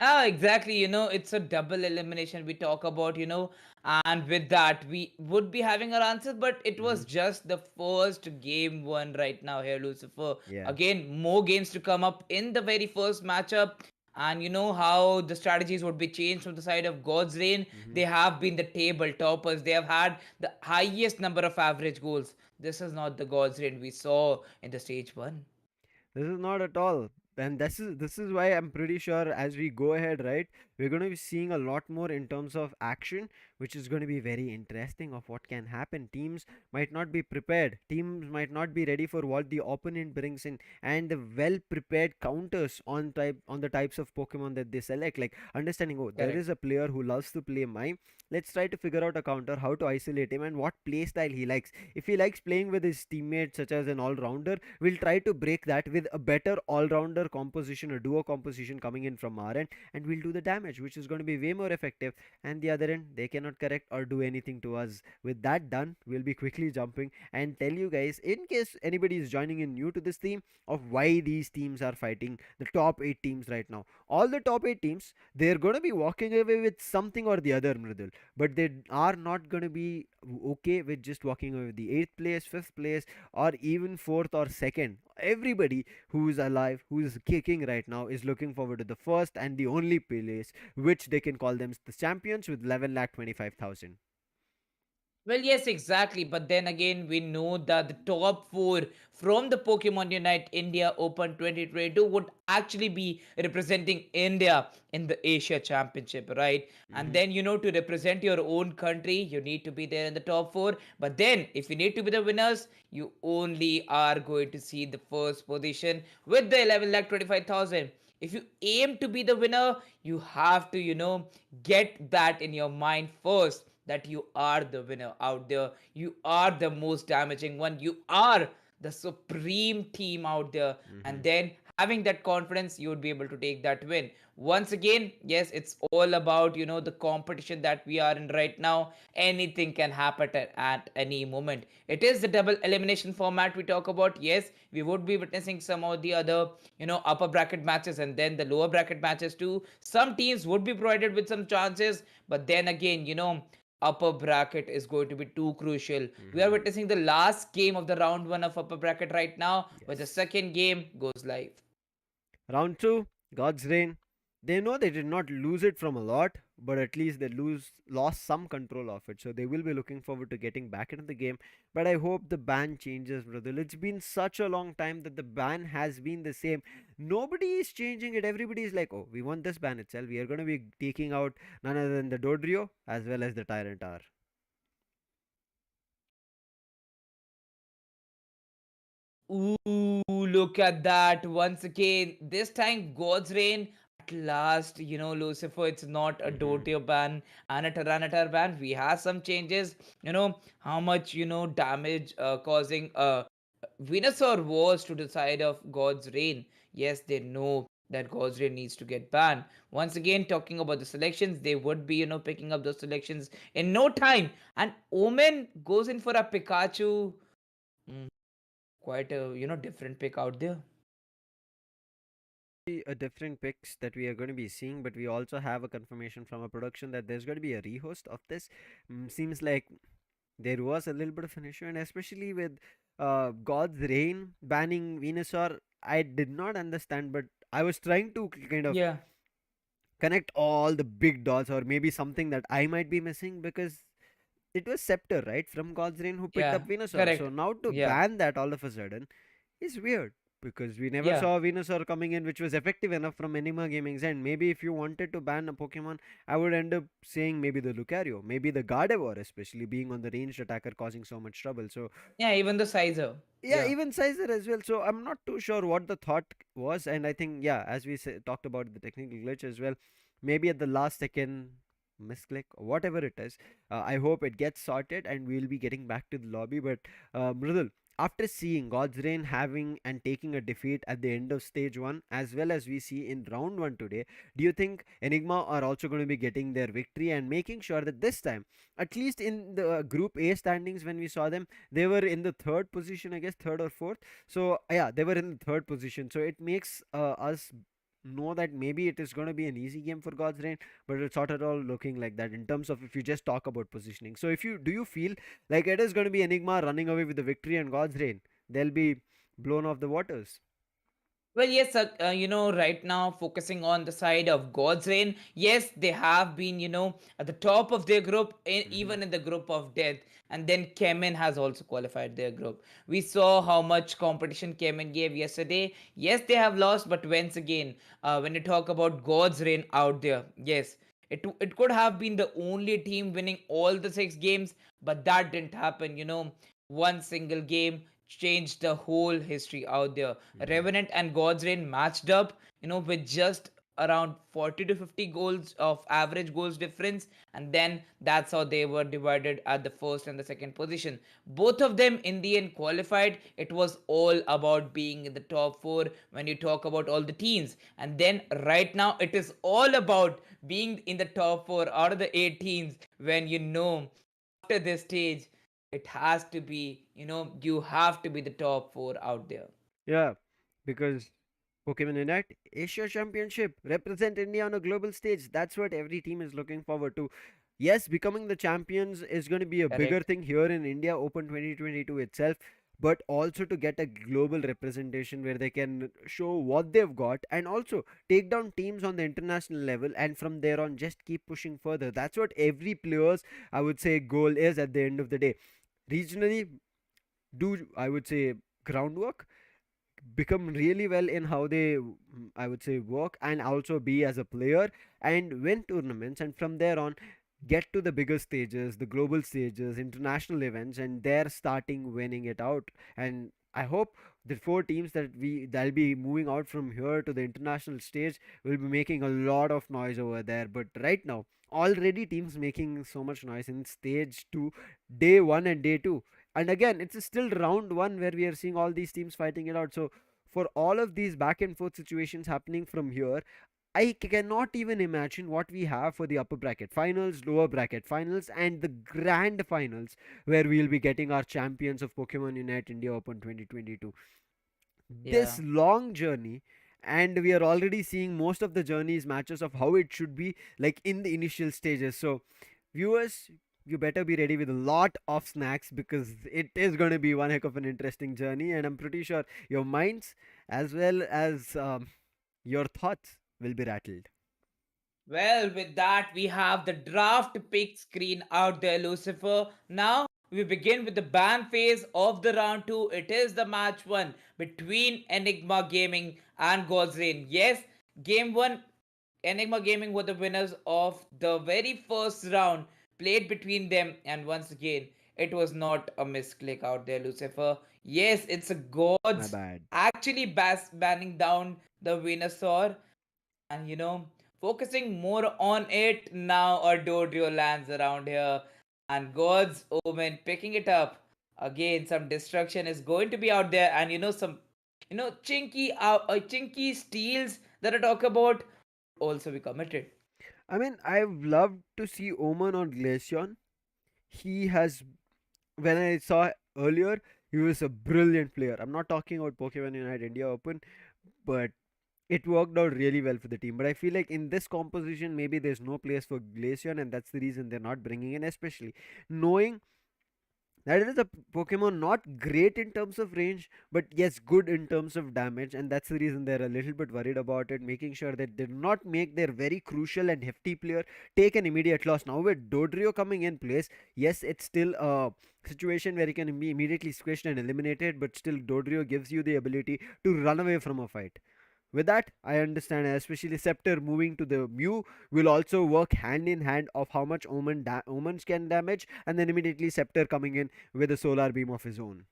Ah, exactly. It's a double elimination we talk about, and with that, we would be having our answers, but it Hmm. was just the first game one right now here, Lucifer. Yeah. Again, more games to come up in the very first matchup, and you know how the strategies would be changed from the side of God's Reign. Hmm. They have been the table toppers, they have had the highest number of average goals. This is not the God's Reign we saw in the stage one. This is not at all. And this is why I'm pretty sure as we go ahead, right, we're going to be seeing a lot more in terms of action, which is going to be very interesting of what can happen. Teams might not be prepared. Teams might not be ready for what the opponent brings in, and the well prepared counters on the types of Pokemon that they select. Like understanding, oh, there Correct. is a player who loves to play mime. Let's try to figure out a counter, how to isolate him, and what play style he likes. If he likes playing with his teammates, such as an all rounder, we'll try to break that with a better all-rounder composition or duo composition coming in from our end, and we'll do the damage, which is going to be way more effective. And the other end, they cannot correct or do anything to us. With that done, we'll be quickly jumping and tell you guys, in case anybody is joining in new to this theme, of why these teams are fighting the top 8 teams right now. All the top 8 teams, they're going to be walking away with something or the other, Mridul, but they are not going to be okay with just walking away with the 8th place, 5th place, or even fourth or second. Everybody who is alive, who is kicking right now, is looking forward to the first and the only place which they can call them the champions with 11 lakh 25,000. Well, yes, exactly. But then again, we know that the top four from the Pokemon Unite India Open 2022 would actually be representing India in the Asia Championship, right? And Mm-hmm. then, to represent your own country, you need to be there in the top four. But then, if you need to be the winners, you only are going to see the first position with the 11 lakh 25,000. If you aim to be the winner, you have to, get that in your mind first, that you are the winner out there. You are the most damaging one. You are the supreme team out there. Mm-hmm. And then having that confidence, you would be able to take that win. Once again, yes, it's all about, the competition that we are in right now. Anything can happen at any moment. It is the double elimination format we talk about. Yes, we would be witnessing some of the other, upper bracket matches and then the lower bracket matches too. Some teams would be provided with some chances, but then again, upper bracket is going to be too crucial. We are Mm-hmm. witnessing the last game of the round one of upper bracket right now, where the Yes. second game goes live. Round 2, God's Reign. They know they did not lose it from a lot, but at least they lost some control of it. So they will be looking forward to getting back into the game. But I hope the ban changes, brother. It's been such a long time that the ban has been the same. Nobody is changing it. Everybody is like, oh, we want this ban itself. We are going to be taking out none other than the Dodrio as well as the Tyrant R. Ooh, look at that. Once again, this time God's Reign. At last, Lucifer, it's not a Mm-hmm. Dotio ban and a Tyranitar ban. We have some changes. How much, damage causing Venusaur was to the side of God's Reign. Yes, they know that God's Reign needs to get banned. Once again, talking about the selections, they would be, picking up those selections in no time. And Omen goes in for a Pikachu. Mm, quite a different pick out there. A different picks that we are going to be seeing, but we also have a confirmation from a production that there's going to be a rehost of this. Seems like there was a little bit of an issue, and especially with God's Reign banning Venusaur, I did not understand, but I was trying to kind of Yeah, connect all the big dots, or maybe something that I might be missing, because it was Scepter, right, from God's Reign who picked yeah, up Venusaur. So correct. now to Yeah, ban that all of a sudden is weird, because we never yeah. saw Venusaur coming in, which was effective enough from Enigma Gaming's end. Maybe if you wanted to ban a Pokemon, I would end up saying maybe the Lucario, maybe the Gardevoir, especially being on the ranged attacker causing so much trouble. So Yeah, even the Sizer. yeah, Yeah. even Sizer as well. So I'm not too sure what the thought was, and I think yeah, as we talked about the technical glitch as well, maybe at the last second misclick or whatever it is. I hope it gets sorted and we'll be getting back to the lobby. But Mridul, after seeing God's Reign having and taking a defeat at the end of stage one, as well as we see in round one today, do you think Enigma are also going to be getting their victory and making sure that this time, at least in the Group A standings, when we saw them, they were in the third position, I guess, third or fourth. So yeah, they were in the third position. So it makes us know that maybe it is going to be an easy game for God's Reign, but it's not at all looking like that in terms of if you just talk about positioning. So if you do you feel like it is going to be Enigma running away with the victory and God's Reign, they'll be blown off the waters. Well, yes, right now focusing on the side of God's Reign, yes, they have been, at the top of their group, Mm-hmm. even in the group of death. And then Chemin has also qualified their group. We saw how much competition Chemin gave yesterday. Yes, they have lost, but once again, when you talk about God's Reign out there, yes, it could have been the only team winning all the 6 games, but that didn't happen. One single game changed the whole history out there. Mm-hmm. Revenant and God's Reign matched up, with just around 40 to 50 goals of average goals difference, and then that's how they were divided at the first and the second position. Both of them in the end qualified. It was all about being in the top 4 when you talk about all the teams, and then right now it is all about being in the top 4 out of the 8 teams. When after this stage, it has to be, you have to be the top 4 out there. Yeah, because Pokemon Unite Asia Championship represent India on a global stage. That's what every team is looking forward to. Yes, becoming the champions is going to be a bigger Correct. thing here in India Open 2022 itself, but also to get a global representation where they can show what they've got and also take down teams on the international level, and from there on just keep pushing further. That's what every player's, I would say, goal is at the end of the day. Regionally, do I would say groundwork, become really well in how they I would say work, and also be as a player and win tournaments, and from there on get to the bigger stages, the global stages, international events, and they're starting winning it out. And I hope the 4 teams that'll be moving out from here to the international stage will be making a lot of noise over there. But right now, already teams making so much noise in stage 2, day 1 and day 2. And again, it's still round 1 where we are seeing all these teams fighting it out. So for all of these back and forth situations happening from here, I cannot even imagine what we have for the upper bracket finals, lower bracket finals, and the grand finals where we'll be getting our champions of Pokemon Unite India Open 2022. This Yeah. long journey, and we are already seeing most of the journeys matches of how it should be like in the initial stages. So viewers, you better be ready with a lot of snacks, because it is going to be one heck of an interesting journey, and I'm pretty sure your minds as well as your thoughts will be rattled. Well, with that, we have the draft pick screen out there, Lucifer. Now, we begin with the ban phase of the round 2. It is the match 1 between Enigma Gaming and God's Reign. Yes, game 1, Enigma Gaming were the winners of the very first round played between them, and once again, it was not a misclick out there, Lucifer. Yes, it's a My gods bad. actually banning down the Venusaur, and focusing more on it now. A Dodrio lands around here, and God's Omen picking it up again. Some destruction is going to be out there, and some chinky steals that I talk about also be committed. I mean, I've loved to see Oman on Glaceon. He has, when I saw earlier, he was a brilliant player. I'm not talking about Pokemon Unite India Open, but it worked out really well for the team. But I feel like in this composition, maybe there's no place for Glaceon, and that's the reason they're not bringing in, especially knowing that it is a Pokemon not great in terms of range, but yes, good in terms of damage, and that's the reason they're a little bit worried about it, making sure that they do not make their very crucial and hefty player take an immediate loss. Now, with Dodrio coming in place, yes, it's still a situation where he can be immediately squished and eliminated, but still, Dodrio gives you the ability to run away from a fight. With that, I understand, especially Scepter moving to the Mew will also work hand in hand of how much Omens can damage, and then immediately Scepter coming in with a solar beam of his own.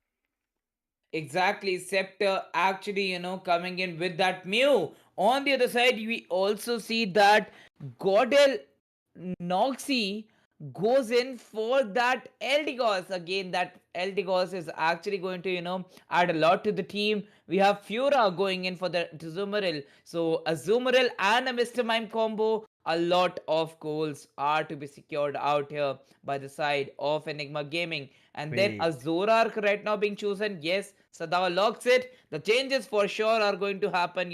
Exactly, Scepter actually, coming in with that Mew. On the other side, we also see that Godel Noxie goes in for that Eldegoss. Again, that Eldegoss is actually going to, add a lot to the team. We have Fura going in for the Azumarill. So, Azumarill and a Mr. Mime combo. A lot of goals are to be secured out here by the side of Enigma Gaming. And then a Wait. Zorark right now being chosen. Yes, Sadawa locks it. The changes for sure are going to happen.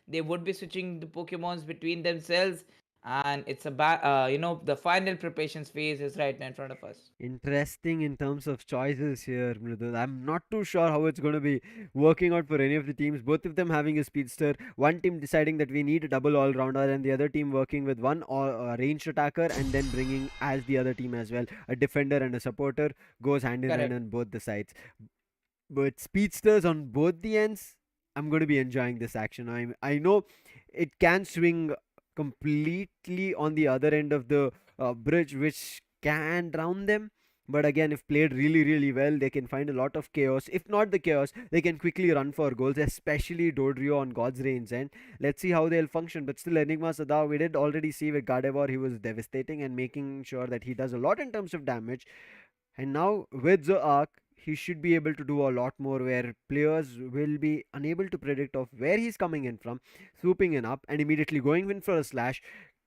They would be switching the Pokemons between themselves, and it's the final preparations phase is right now in front of us. Interesting in terms of choices here, Mridul. I'm not too sure how it's going to be working out for any of the teams. Both of them having a speedster. One team deciding that we need a double all rounder, and the other team working with one ranged attacker and then bringing as the other team as well a defender and a supporter goes hand in hand Correct. on both the sides. But speedsters on both the ends, I'm going to be enjoying this action. I know it can swing completely on the other end of the bridge, which can drown them. But again, if played really well, they can find a lot of chaos. If not the chaos, they can quickly run for goals, especially Dodrio on God's Reigns. And let's see how they'll function. But still, Enigma Sada, we did already see with Gardevoir, he was devastating and making sure that he does a lot in terms of damage. And now with the arc, he should be able to do a lot more where players will be unable to predict of where he's coming in from, swooping in up and immediately going in for a slash,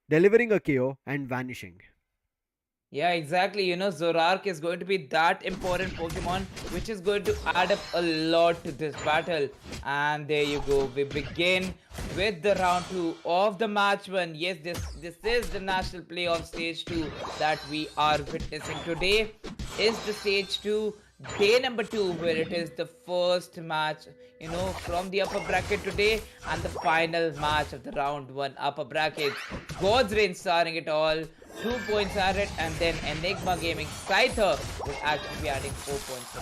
delivering a KO and vanishing. Yeah, exactly. Zorark is going to be that important Pokemon, which is going to add up a lot to this battle. And there you go. We begin with the round 2 of the match 1. Yes, this is the national playoff stage 2 that we are witnessing today. Is the stage 2 day number 2, where it is the first match, from the upper bracket today, and the final match of the round 1 upper bracket. God's Reign starting it all. 2 points added, and then Enigma Gaming Scyther will actually be adding 4 points to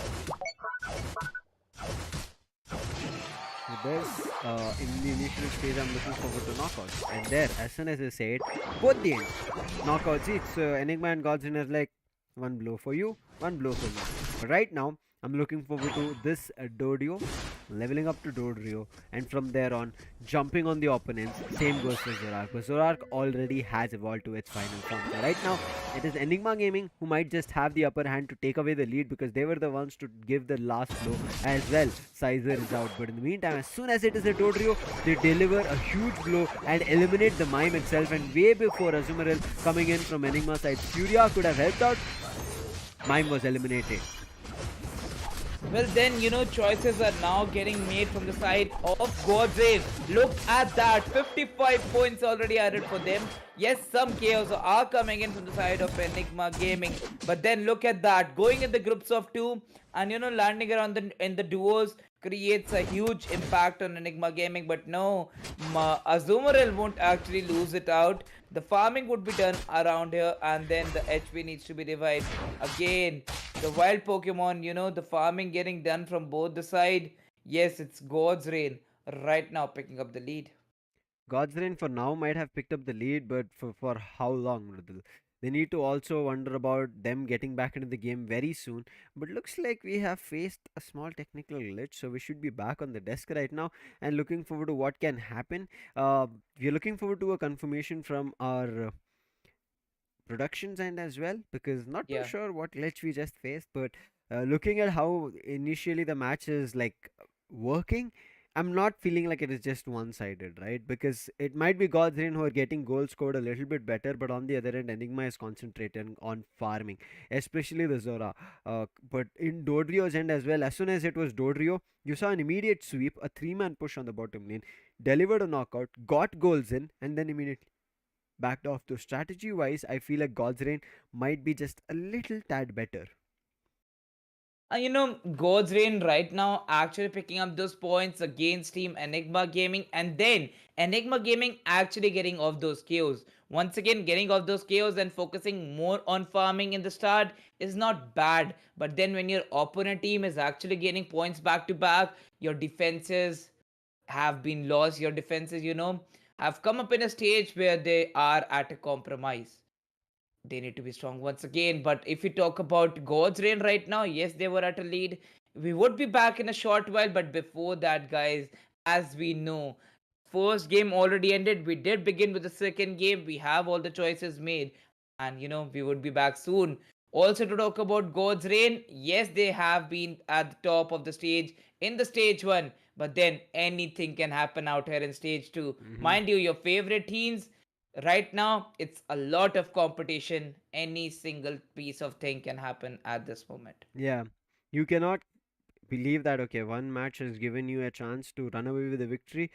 With this, in the initial stage, I'm looking forward to knockouts. And there, as soon as I say it, both the ends. Knockouts, it's Enigma and God's Reign is like one blow for you, one blow for me. But right now, I'm looking forward to this Dodio, leveling up to Dodrio, and from there on, jumping on the opponents. Same goes for Zorak. But Zorak already has evolved to its final form. So right now, it is Enigma Gaming who might just have the upper hand to take away the lead because they were the ones to give the last blow as well. Sizer is out. But in the meantime, as soon as it is a Dodrio, they deliver a huge blow and eliminate the Mime itself. And way before Azumarill coming in from Enigma side, Furia could have helped out. Mime was eliminated. Well, then, choices are now getting made from the side of God's Reign. Look at that. 55 points already added for them. Yes, some chaos are coming in from the side of Enigma Gaming. But then look at that. Going in the groups of 2 and, landing around in the duos. creates a huge impact on Enigma Gaming. But no, Azumarill won't actually lose it out. The farming would be done around here, and then the HP needs to be revived. Again, the wild Pokemon, the farming getting done from both the side. Yes, it's God's Rain right now picking up the lead. Godsrain for now might have picked up the lead, but for how long, Mridul? They need to also wonder about them getting back into the game very soon. But looks like we have faced a small technical glitch, so we should be back on the desk right now and looking forward to what can happen. We are looking forward to a confirmation from our productions end as well, because not too Yeah. sure what glitch we just faced, but looking at how initially the match is like working, I'm not feeling like it is just one-sided, right? Because it might be God's Rain who are getting goals scored a little bit better, but on the other end, Enigma is concentrating on farming, especially the Zora. But in Dodrio's end as well, as soon as it was Dodrio, you saw an immediate sweep, a three-man push on the bottom lane, delivered a knockout, got goals in, and then immediately backed off. So strategy wise, I feel like God's Rain might be just a little tad better. God's Rain right now actually picking up those points against Team Enigma Gaming, and then Enigma Gaming actually getting off those KOs. Once again, getting off those KOs and focusing more on farming in the start is not bad. But then when your opponent team is actually gaining points back to back, your defenses have been lost. Your defenses, have come up in a stage where they are at a compromise. They need to be strong once again. But if we talk about God's Rain right now, yes, they were at a lead. We would be back in a short while, but before that, guys, as we know, first game already ended. We did begin with the second game. We have all the choices made, and we would be back soon. Also, to talk about God's Rain, yes, they have been at the top of the stage in the stage one, but then anything can happen out here in stage two. Hmm. Mind you, your favorite teams right now, it's a lot of competition. Any single piece of thing can happen at this moment. Yeah, you cannot believe that, okay, one match has given you a chance to run away with a victory.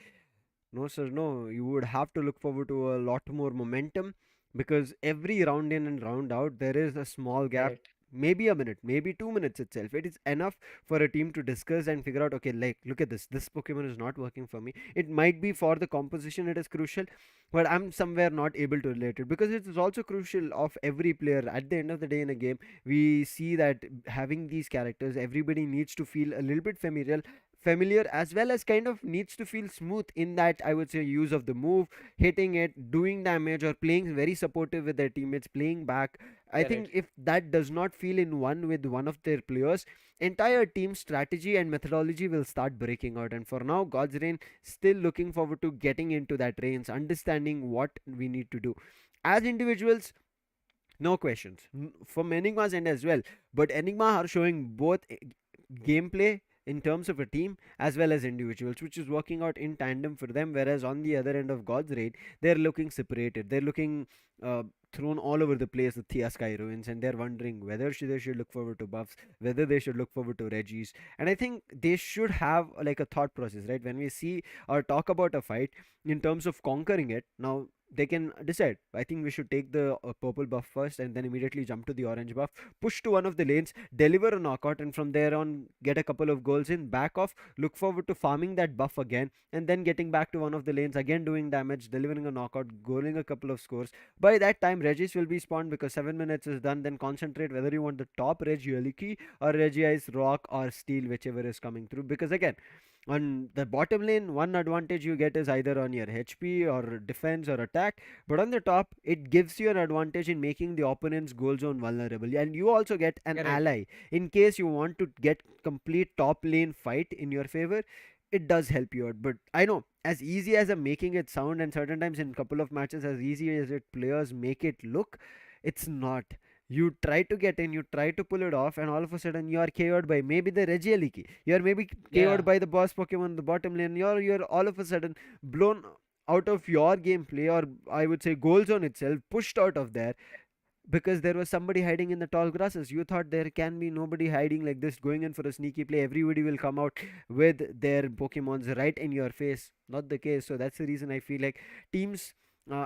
No, sir, no. You would have to look forward to a lot more momentum, because every round in and round out, there is a small gap. Correct. Maybe a minute, maybe 2 minutes itself. It is enough for a team to discuss and figure out, okay, like, look at this. This Pokemon is not working for me. It might be for the composition, it is crucial, but I'm somewhere not able to relate it, because it is also crucial of every player. At the end of the day in a game, we see that having these characters, everybody needs to feel a little bit familiar, as well as kind of needs to feel smooth in that, I would say, use of the move, hitting it, doing damage, or playing very supportive with their teammates, playing back. I think Correct. if that does not feel in one with one of their players, entire team strategy and methodology will start breaking out. And for now, God's Rain still looking forward to getting into that range, understanding what we need to do as individuals. No questions from Enigma's end as well, but Enigma are showing both gameplay in terms of a team as well as individuals, which is working out in tandem for them. Whereas on the other end of God's Raid, they're looking separated. They're looking thrown all over the place with Thea Sky Ruins, and they're wondering whether they should look forward to buffs, whether they should look forward to Regis. And I think they should have like a thought process, right? When we see or talk about a fight in terms of conquering it, now they can decide. I think we should take the purple buff first and then immediately jump to the orange buff, push to one of the lanes, deliver a knockout, and from there on get a couple of goals in, back off, look forward to farming that buff again, and then getting back to one of the lanes, again doing damage, delivering a knockout, goaling a couple of scores. By that time, Regis will be spawned because 7 minutes is done. Then concentrate whether you want the top Regieliki or Regice Rock or Steel, whichever is coming through. Because again, on the bottom lane, one advantage you get is either on your HP or defense or attack, but on the top, it gives you an advantage in making the opponent's goal zone vulnerable, and you also get an Correct. ally in case you want to get complete top lane fight in your favor. It does help you out, but I know, as easy as I'm making it sound, and certain times in couple of matches, as easy as it players make it look, it's not. You try to get in, you try to pull it off, and all of a sudden you are KO'd by maybe the Regieliki. You are maybe KO'd Yeah. by the boss Pokemon in the bottom lane. You're all of a sudden blown out of your gameplay, or I would say goal zone itself, pushed out of there because there was somebody hiding in the tall grasses. You thought there can be nobody hiding like this, going in for a sneaky play. Everybody will come out with their Pokemons right in your face. Not the case. So that's the reason I feel like teams,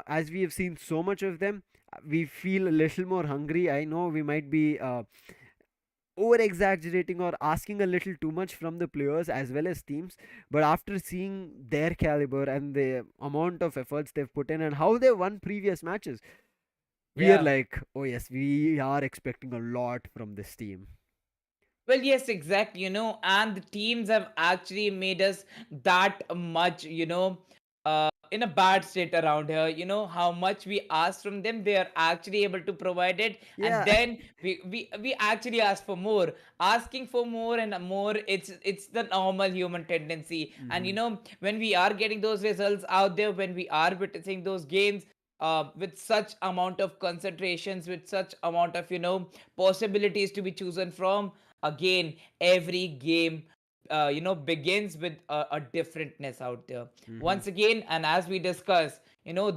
as we have seen so much of them, we feel a little more hungry. I know we might be over exaggerating or asking a little too much from the players as well as teams. But after seeing their caliber and the amount of efforts they've put in and how they won previous matches, we are Yeah. like, oh yes, we are expecting a lot from this team. Well, yes, exactly, and the teams have actually made us that much, in a bad state around here. How much we ask from them, they are actually able to provide it, and Yeah. then we actually ask for more. Asking for more and more, it's the normal human tendency. And Hmm. when we are getting those results out there, when we are witnessing those games, with such amount of concentrations, with such amount of possibilities to be chosen from, again every game begins with a differentness out there Hmm. once again. And as we discussed,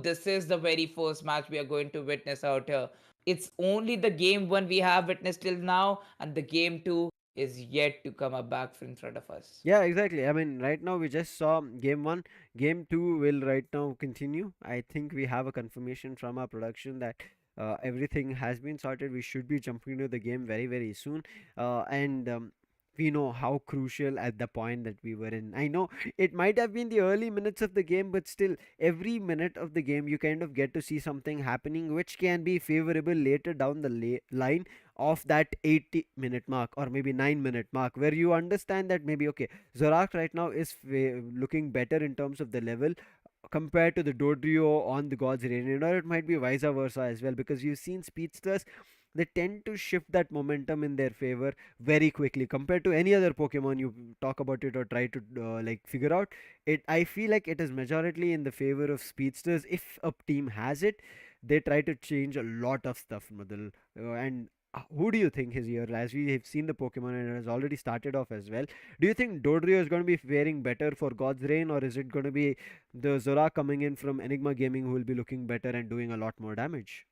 this is the very first match we are going to witness out here. It's only the game one we have witnessed till now, and the game two is yet to come up back in front of us. Yeah, exactly. I mean, right now we just saw game one. Game two will right now continue. I think we have a confirmation from our production that everything has been sorted. We should be jumping into the game very, very soon. And we know how crucial at the point that we were in. I know it might have been the early minutes of the game, but still, every minute of the game, you kind of get to see something happening which can be favorable later down the line of that 80-minute mark or maybe 9-minute mark, where you understand that maybe okay, Zorak right now is looking better in terms of the level compared to the Dodrio on the God's Reign, or it might be vice versa as well, because you've seen speedsters, they tend to shift that momentum in their favor very quickly compared to any other Pokemon you talk about it or try to like figure out it. I feel like it is majority in the favor of speedsters. If a team has it, they try to change a lot of stuff, Madhul. And who do you think is here? As we have seen the Pokemon and it has already started off as well. Do you think Dodrio is going to be faring better for God's Reign, or is it going to be the Zora coming in from Enigma Gaming who will be looking better and doing a lot more damage?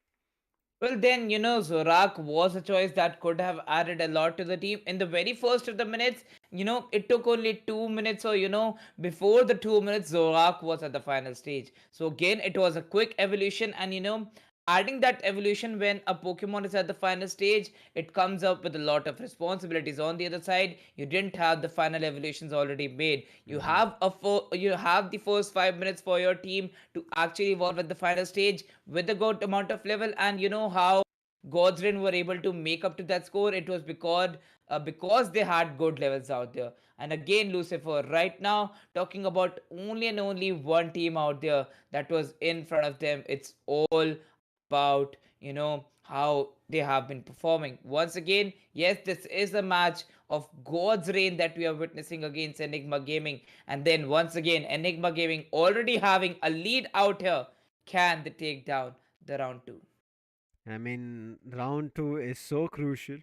Well, then, Zorak was a choice that could have added a lot to the team. In the very first of the minutes, it took only 2 minutes, or, before the 2 minutes, Zorak was at the final stage. So, again, it was a quick evolution, and, adding that evolution when a Pokemon is at the final stage, it comes up with a lot of responsibilities. On the other side, you didn't have the final evolutions already made. Mm-hmm. You have the first 5 minutes for your team to actually evolve at the final stage with a good amount of level. And you know how Godsrin were able to make up to that score? It was because they had good levels out there. And again, Lucifer, right now, talking about only and only one team out there that was in front of them. It's all about, how they have been performing. Once again, yes, this is a match of God's reign that we are witnessing against Enigma Gaming. And then once again, Enigma Gaming already having a lead out here. Can they take down the round two? I mean, round two is so crucial.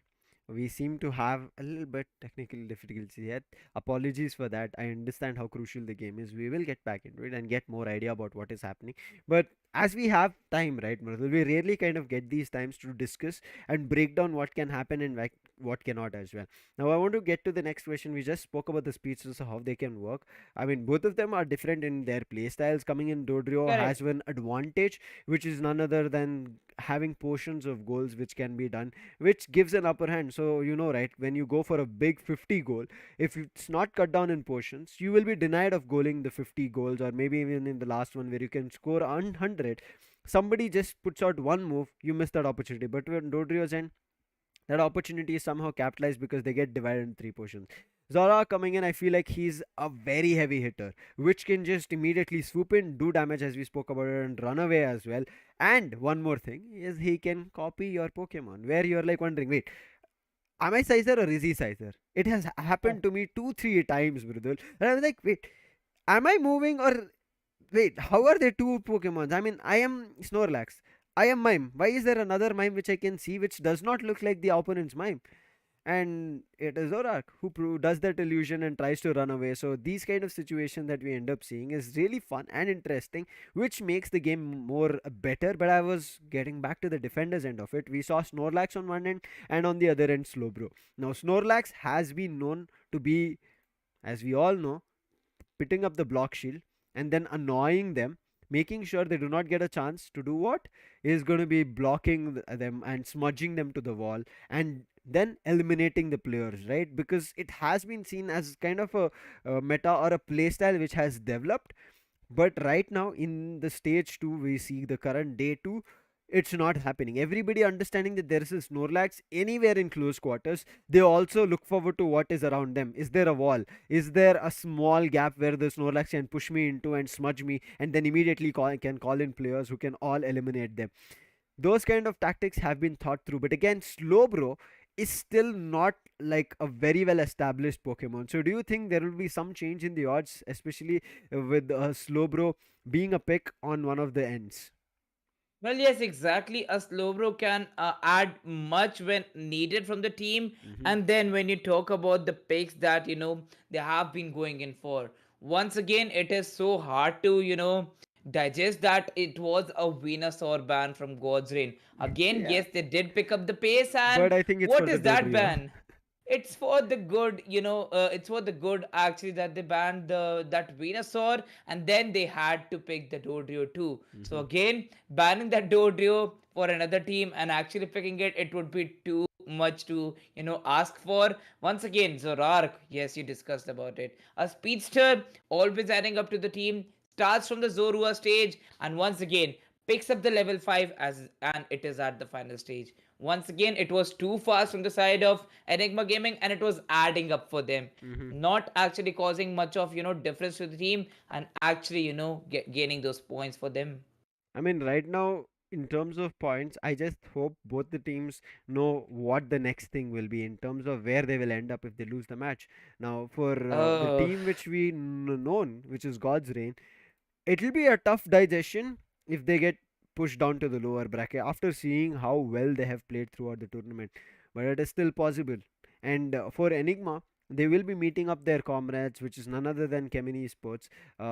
We seem to have a little bit technical difficulties yet. Apologies for that. I understand how crucial the game is. We will get back into it and get more idea about what is happening. But as we have time, right, Mridul, we rarely kind of get these times to discuss and break down what can happen and what cannot as well. Now, I want to get to the next question. We just spoke about the speeches, how they can work. I mean, both of them are different in their play styles. Coming in, Dodrio has Correct. one advantage, which is none other than having portions of goals which can be done, which gives an upper hand. So right, when you go for a big 50 goal, if it's not cut down in portions, you will be denied of goaling the 50 goals, or maybe even in the last one where you can score 100, somebody just puts out one move, you miss that opportunity. But when Dodrio's end, that opportunity is somehow capitalized because they get divided in three portions. Zora coming in, I feel like he's a very heavy hitter, which can just immediately swoop in, do damage as we spoke about it, and run away as well. And one more thing is he can copy your Pokemon, where you're like wondering, wait, am I Sizer or is he Sizer? It has happened to me two, three times, Brudul. And I was like, wait, am I moving or wait, how are there two Pokemons? I mean, I am Snorlax. I am Mime. Why is there another Mime which I can see which does not look like the opponent's Mime? And it is Zorak who does that illusion and tries to run away. So these kind of situations that we end up seeing is really fun and interesting, which makes the game more better. But I was getting back to the defenders end of it. We saw Snorlax on one end and on the other end Slowbro. Now Snorlax has been known to be, as we all know, picking up the block shield and then annoying them, making sure they do not get a chance to do what is going to be blocking them and smudging them to the wall and than eliminating the players, right? Because it has been seen as kind of a meta or a playstyle which has developed, but right now in the stage 2, we see the current day 2, it's not happening. Everybody understanding that there is a Snorlax anywhere in close quarters, they also look forward to what is around them. Is there a wall? Is there a small gap where the Snorlax can push me into and smudge me, and then immediately can call in players who can all eliminate them? Those kind of tactics have been thought through, but again, Slowbro is still not like a very well established Pokemon. So do you think there will be some change in the odds, especially with Slowbro being a pick on one of the ends? Well, yes, exactly. A Slowbro can add much when needed from the team. Hmm. And then when you talk about the picks that, they have been going in for, once again, it is so hard to, digest that it was a Venusaur ban from God's Reign. Again, Yeah, yes, they did pick up the pace. And but I think it's for what the is good, that Rio. ban? It's for the good, it's for the good actually that they banned that Venusaur, and then they had to pick the Dodrio too. So Hmm. again, banning that Dodrio for another team and actually picking it, it would be too much to ask for. Once again, Zorark, yes, you discussed about it. A speedster always adding up to the team, starts from the Zorua stage, and once again picks up the level 5 as and it is at the final stage. Once again, it was too fast from the side of Enigma Gaming, and it was adding up for them, Hmm. not actually causing much of difference to the team, and actually gaining those points for them. I mean, right now, in terms of points, I just hope both the teams know what the next thing will be in terms of where they will end up if they lose the match. Now, for the Oh, team which we known, which is God's Reign, it'll be a tough digestion if they get pushed down to the lower bracket after seeing how well they have played throughout the tournament. But it is still possible. And for Enigma, they will be meeting up their comrades, which is none other than Chemin Esports,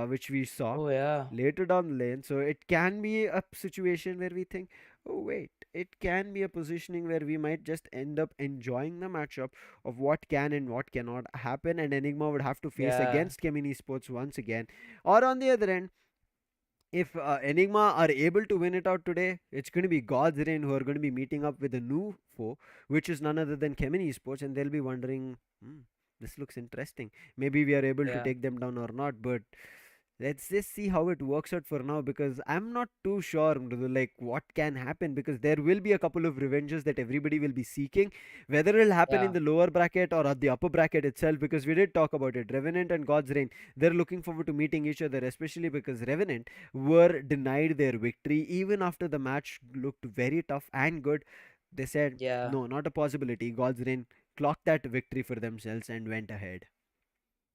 which we saw oh yeah, later down the lane. So it can be a situation where we think, oh wait, it can be a positioning where we might just end up enjoying the matchup of what can and what cannot happen, and Enigma would have to face yeah, against Chemin Esports once again. Or on the other end, if Enigma are able to win it out today, it's going to be God's Reign who are going to be meeting up with a new foe, which is none other than Chemin Esports, and they'll be wondering, this looks interesting. Maybe we are able to yeah. take them down or not, but let's just see how it works out for now, because I'm not too sure, Mrudu, like what can happen, because there will be a couple of revenges that everybody will be seeking, whether it'll happen in Yeah, the lower bracket or at the upper bracket itself, because we did talk about it. Revenant and God's Reign, they're looking forward to meeting each other, especially because Revenant were denied their victory even after the match looked very tough and good. They said, yeah. no, not a possibility. God's Reign clocked that victory for themselves and went ahead.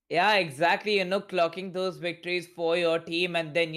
Yeah, exactly. Clocking those victories for your team, and then,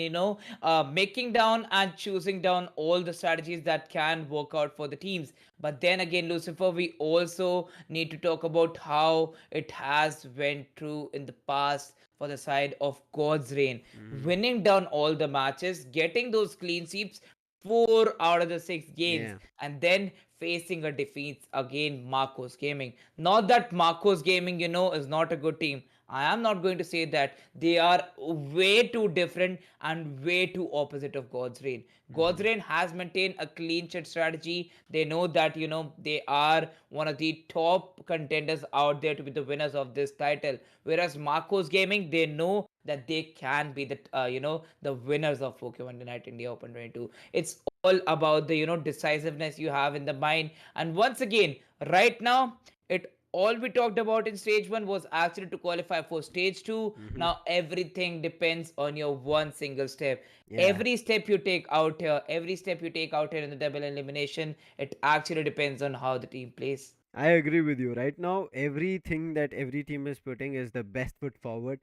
making down and choosing down all the strategies that can work out for the teams. But then again, Lucifer, we also need to talk about how it has went through in the past for the side of God's Reign, Hmm. winning down all the matches, getting those clean sweeps, 4 out of the 6 games, Yeah. and then facing a defeat again, Marcos Gaming. Not that Marcos Gaming, is not a good team. I am not going to say that. They are way too different and way too opposite of God's Reign. God's Hmm. Reign has maintained a clean sheet strategy. They know that, they are one of the top contenders out there to be the winners of this title. Whereas Marcos Gaming, they know that they can be the winners of Pokemon Unite India Open 22. It's all about the decisiveness you have in the mind. And once again, right now, it all we talked about in stage 1 was actually to qualify for stage 2. Hmm. Now everything depends on your one single step. Yeah. Every step you take out here, every step you take out here in the double elimination, it actually depends on how the team plays. I agree with you. Right now, everything that every team is putting is the best foot forward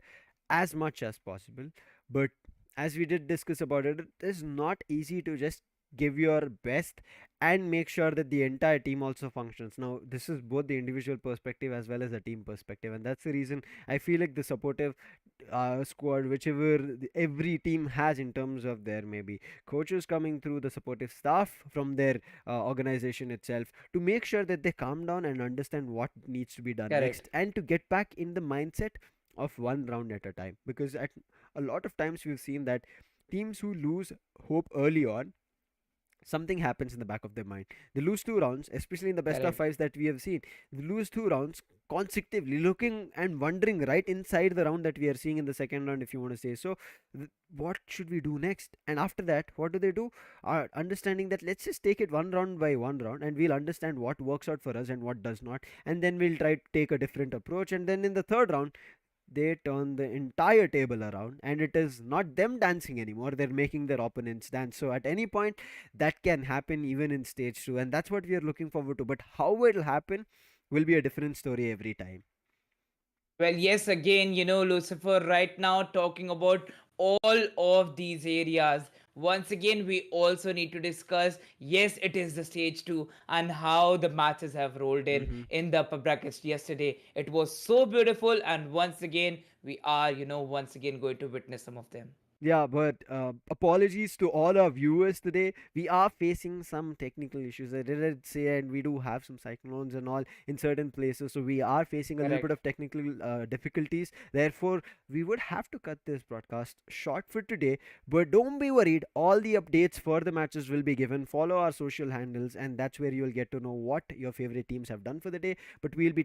as much as possible. But as we did discuss about it, it is not easy to just give your best and make sure that the entire team also functions. Now, this is both the individual perspective as well as the team perspective, and that's the reason I feel like the supportive squad, whichever every team has in terms of their maybe coaches coming through, the supportive staff from their organization itself, to make sure that they calm down and understand what needs to be done Correct. next, and to get back in the mindset of one round at a time. Because at a lot of times we've seen that teams who lose hope early on something happens in the back of their mind. They lose 2 rounds, especially in the best of Correct. fives that we have seen. They lose 2 rounds consecutively, looking and wondering right inside the round that we are seeing in the second round, if you want to say so. What should we do next? And after that, what do they do? Understanding that let's just take it one round by one round, and we'll understand what works out for us and what does not, and then we'll try to take a different approach. And then in the third round, they turn the entire table around, and it is not them dancing anymore, they're making their opponents dance. So at any point that can happen even in stage 2, and that's what we are looking forward to. But how it'll happen will be a different story every time. Well, yes, again, Lucifer, right now talking about all of these areas. Once again, we also need to discuss, yes, it is the stage 2 and how the matches have rolled Mm-hmm. in the upper brackets yesterday. It was so beautiful, and once again, we are, once again going to witness some of them. Yeah, but apologies to all our viewers today. We are facing some technical issues. I did say, and we do have some cyclones and all in certain places, so we are facing a little bit Correct. of technical difficulties. Therefore, we would have to cut this broadcast short for today. But don't be worried, all the updates for the matches will be given. Follow our social handles, and that's where you'll get to know what your favorite teams have done for the day. But we'll be taking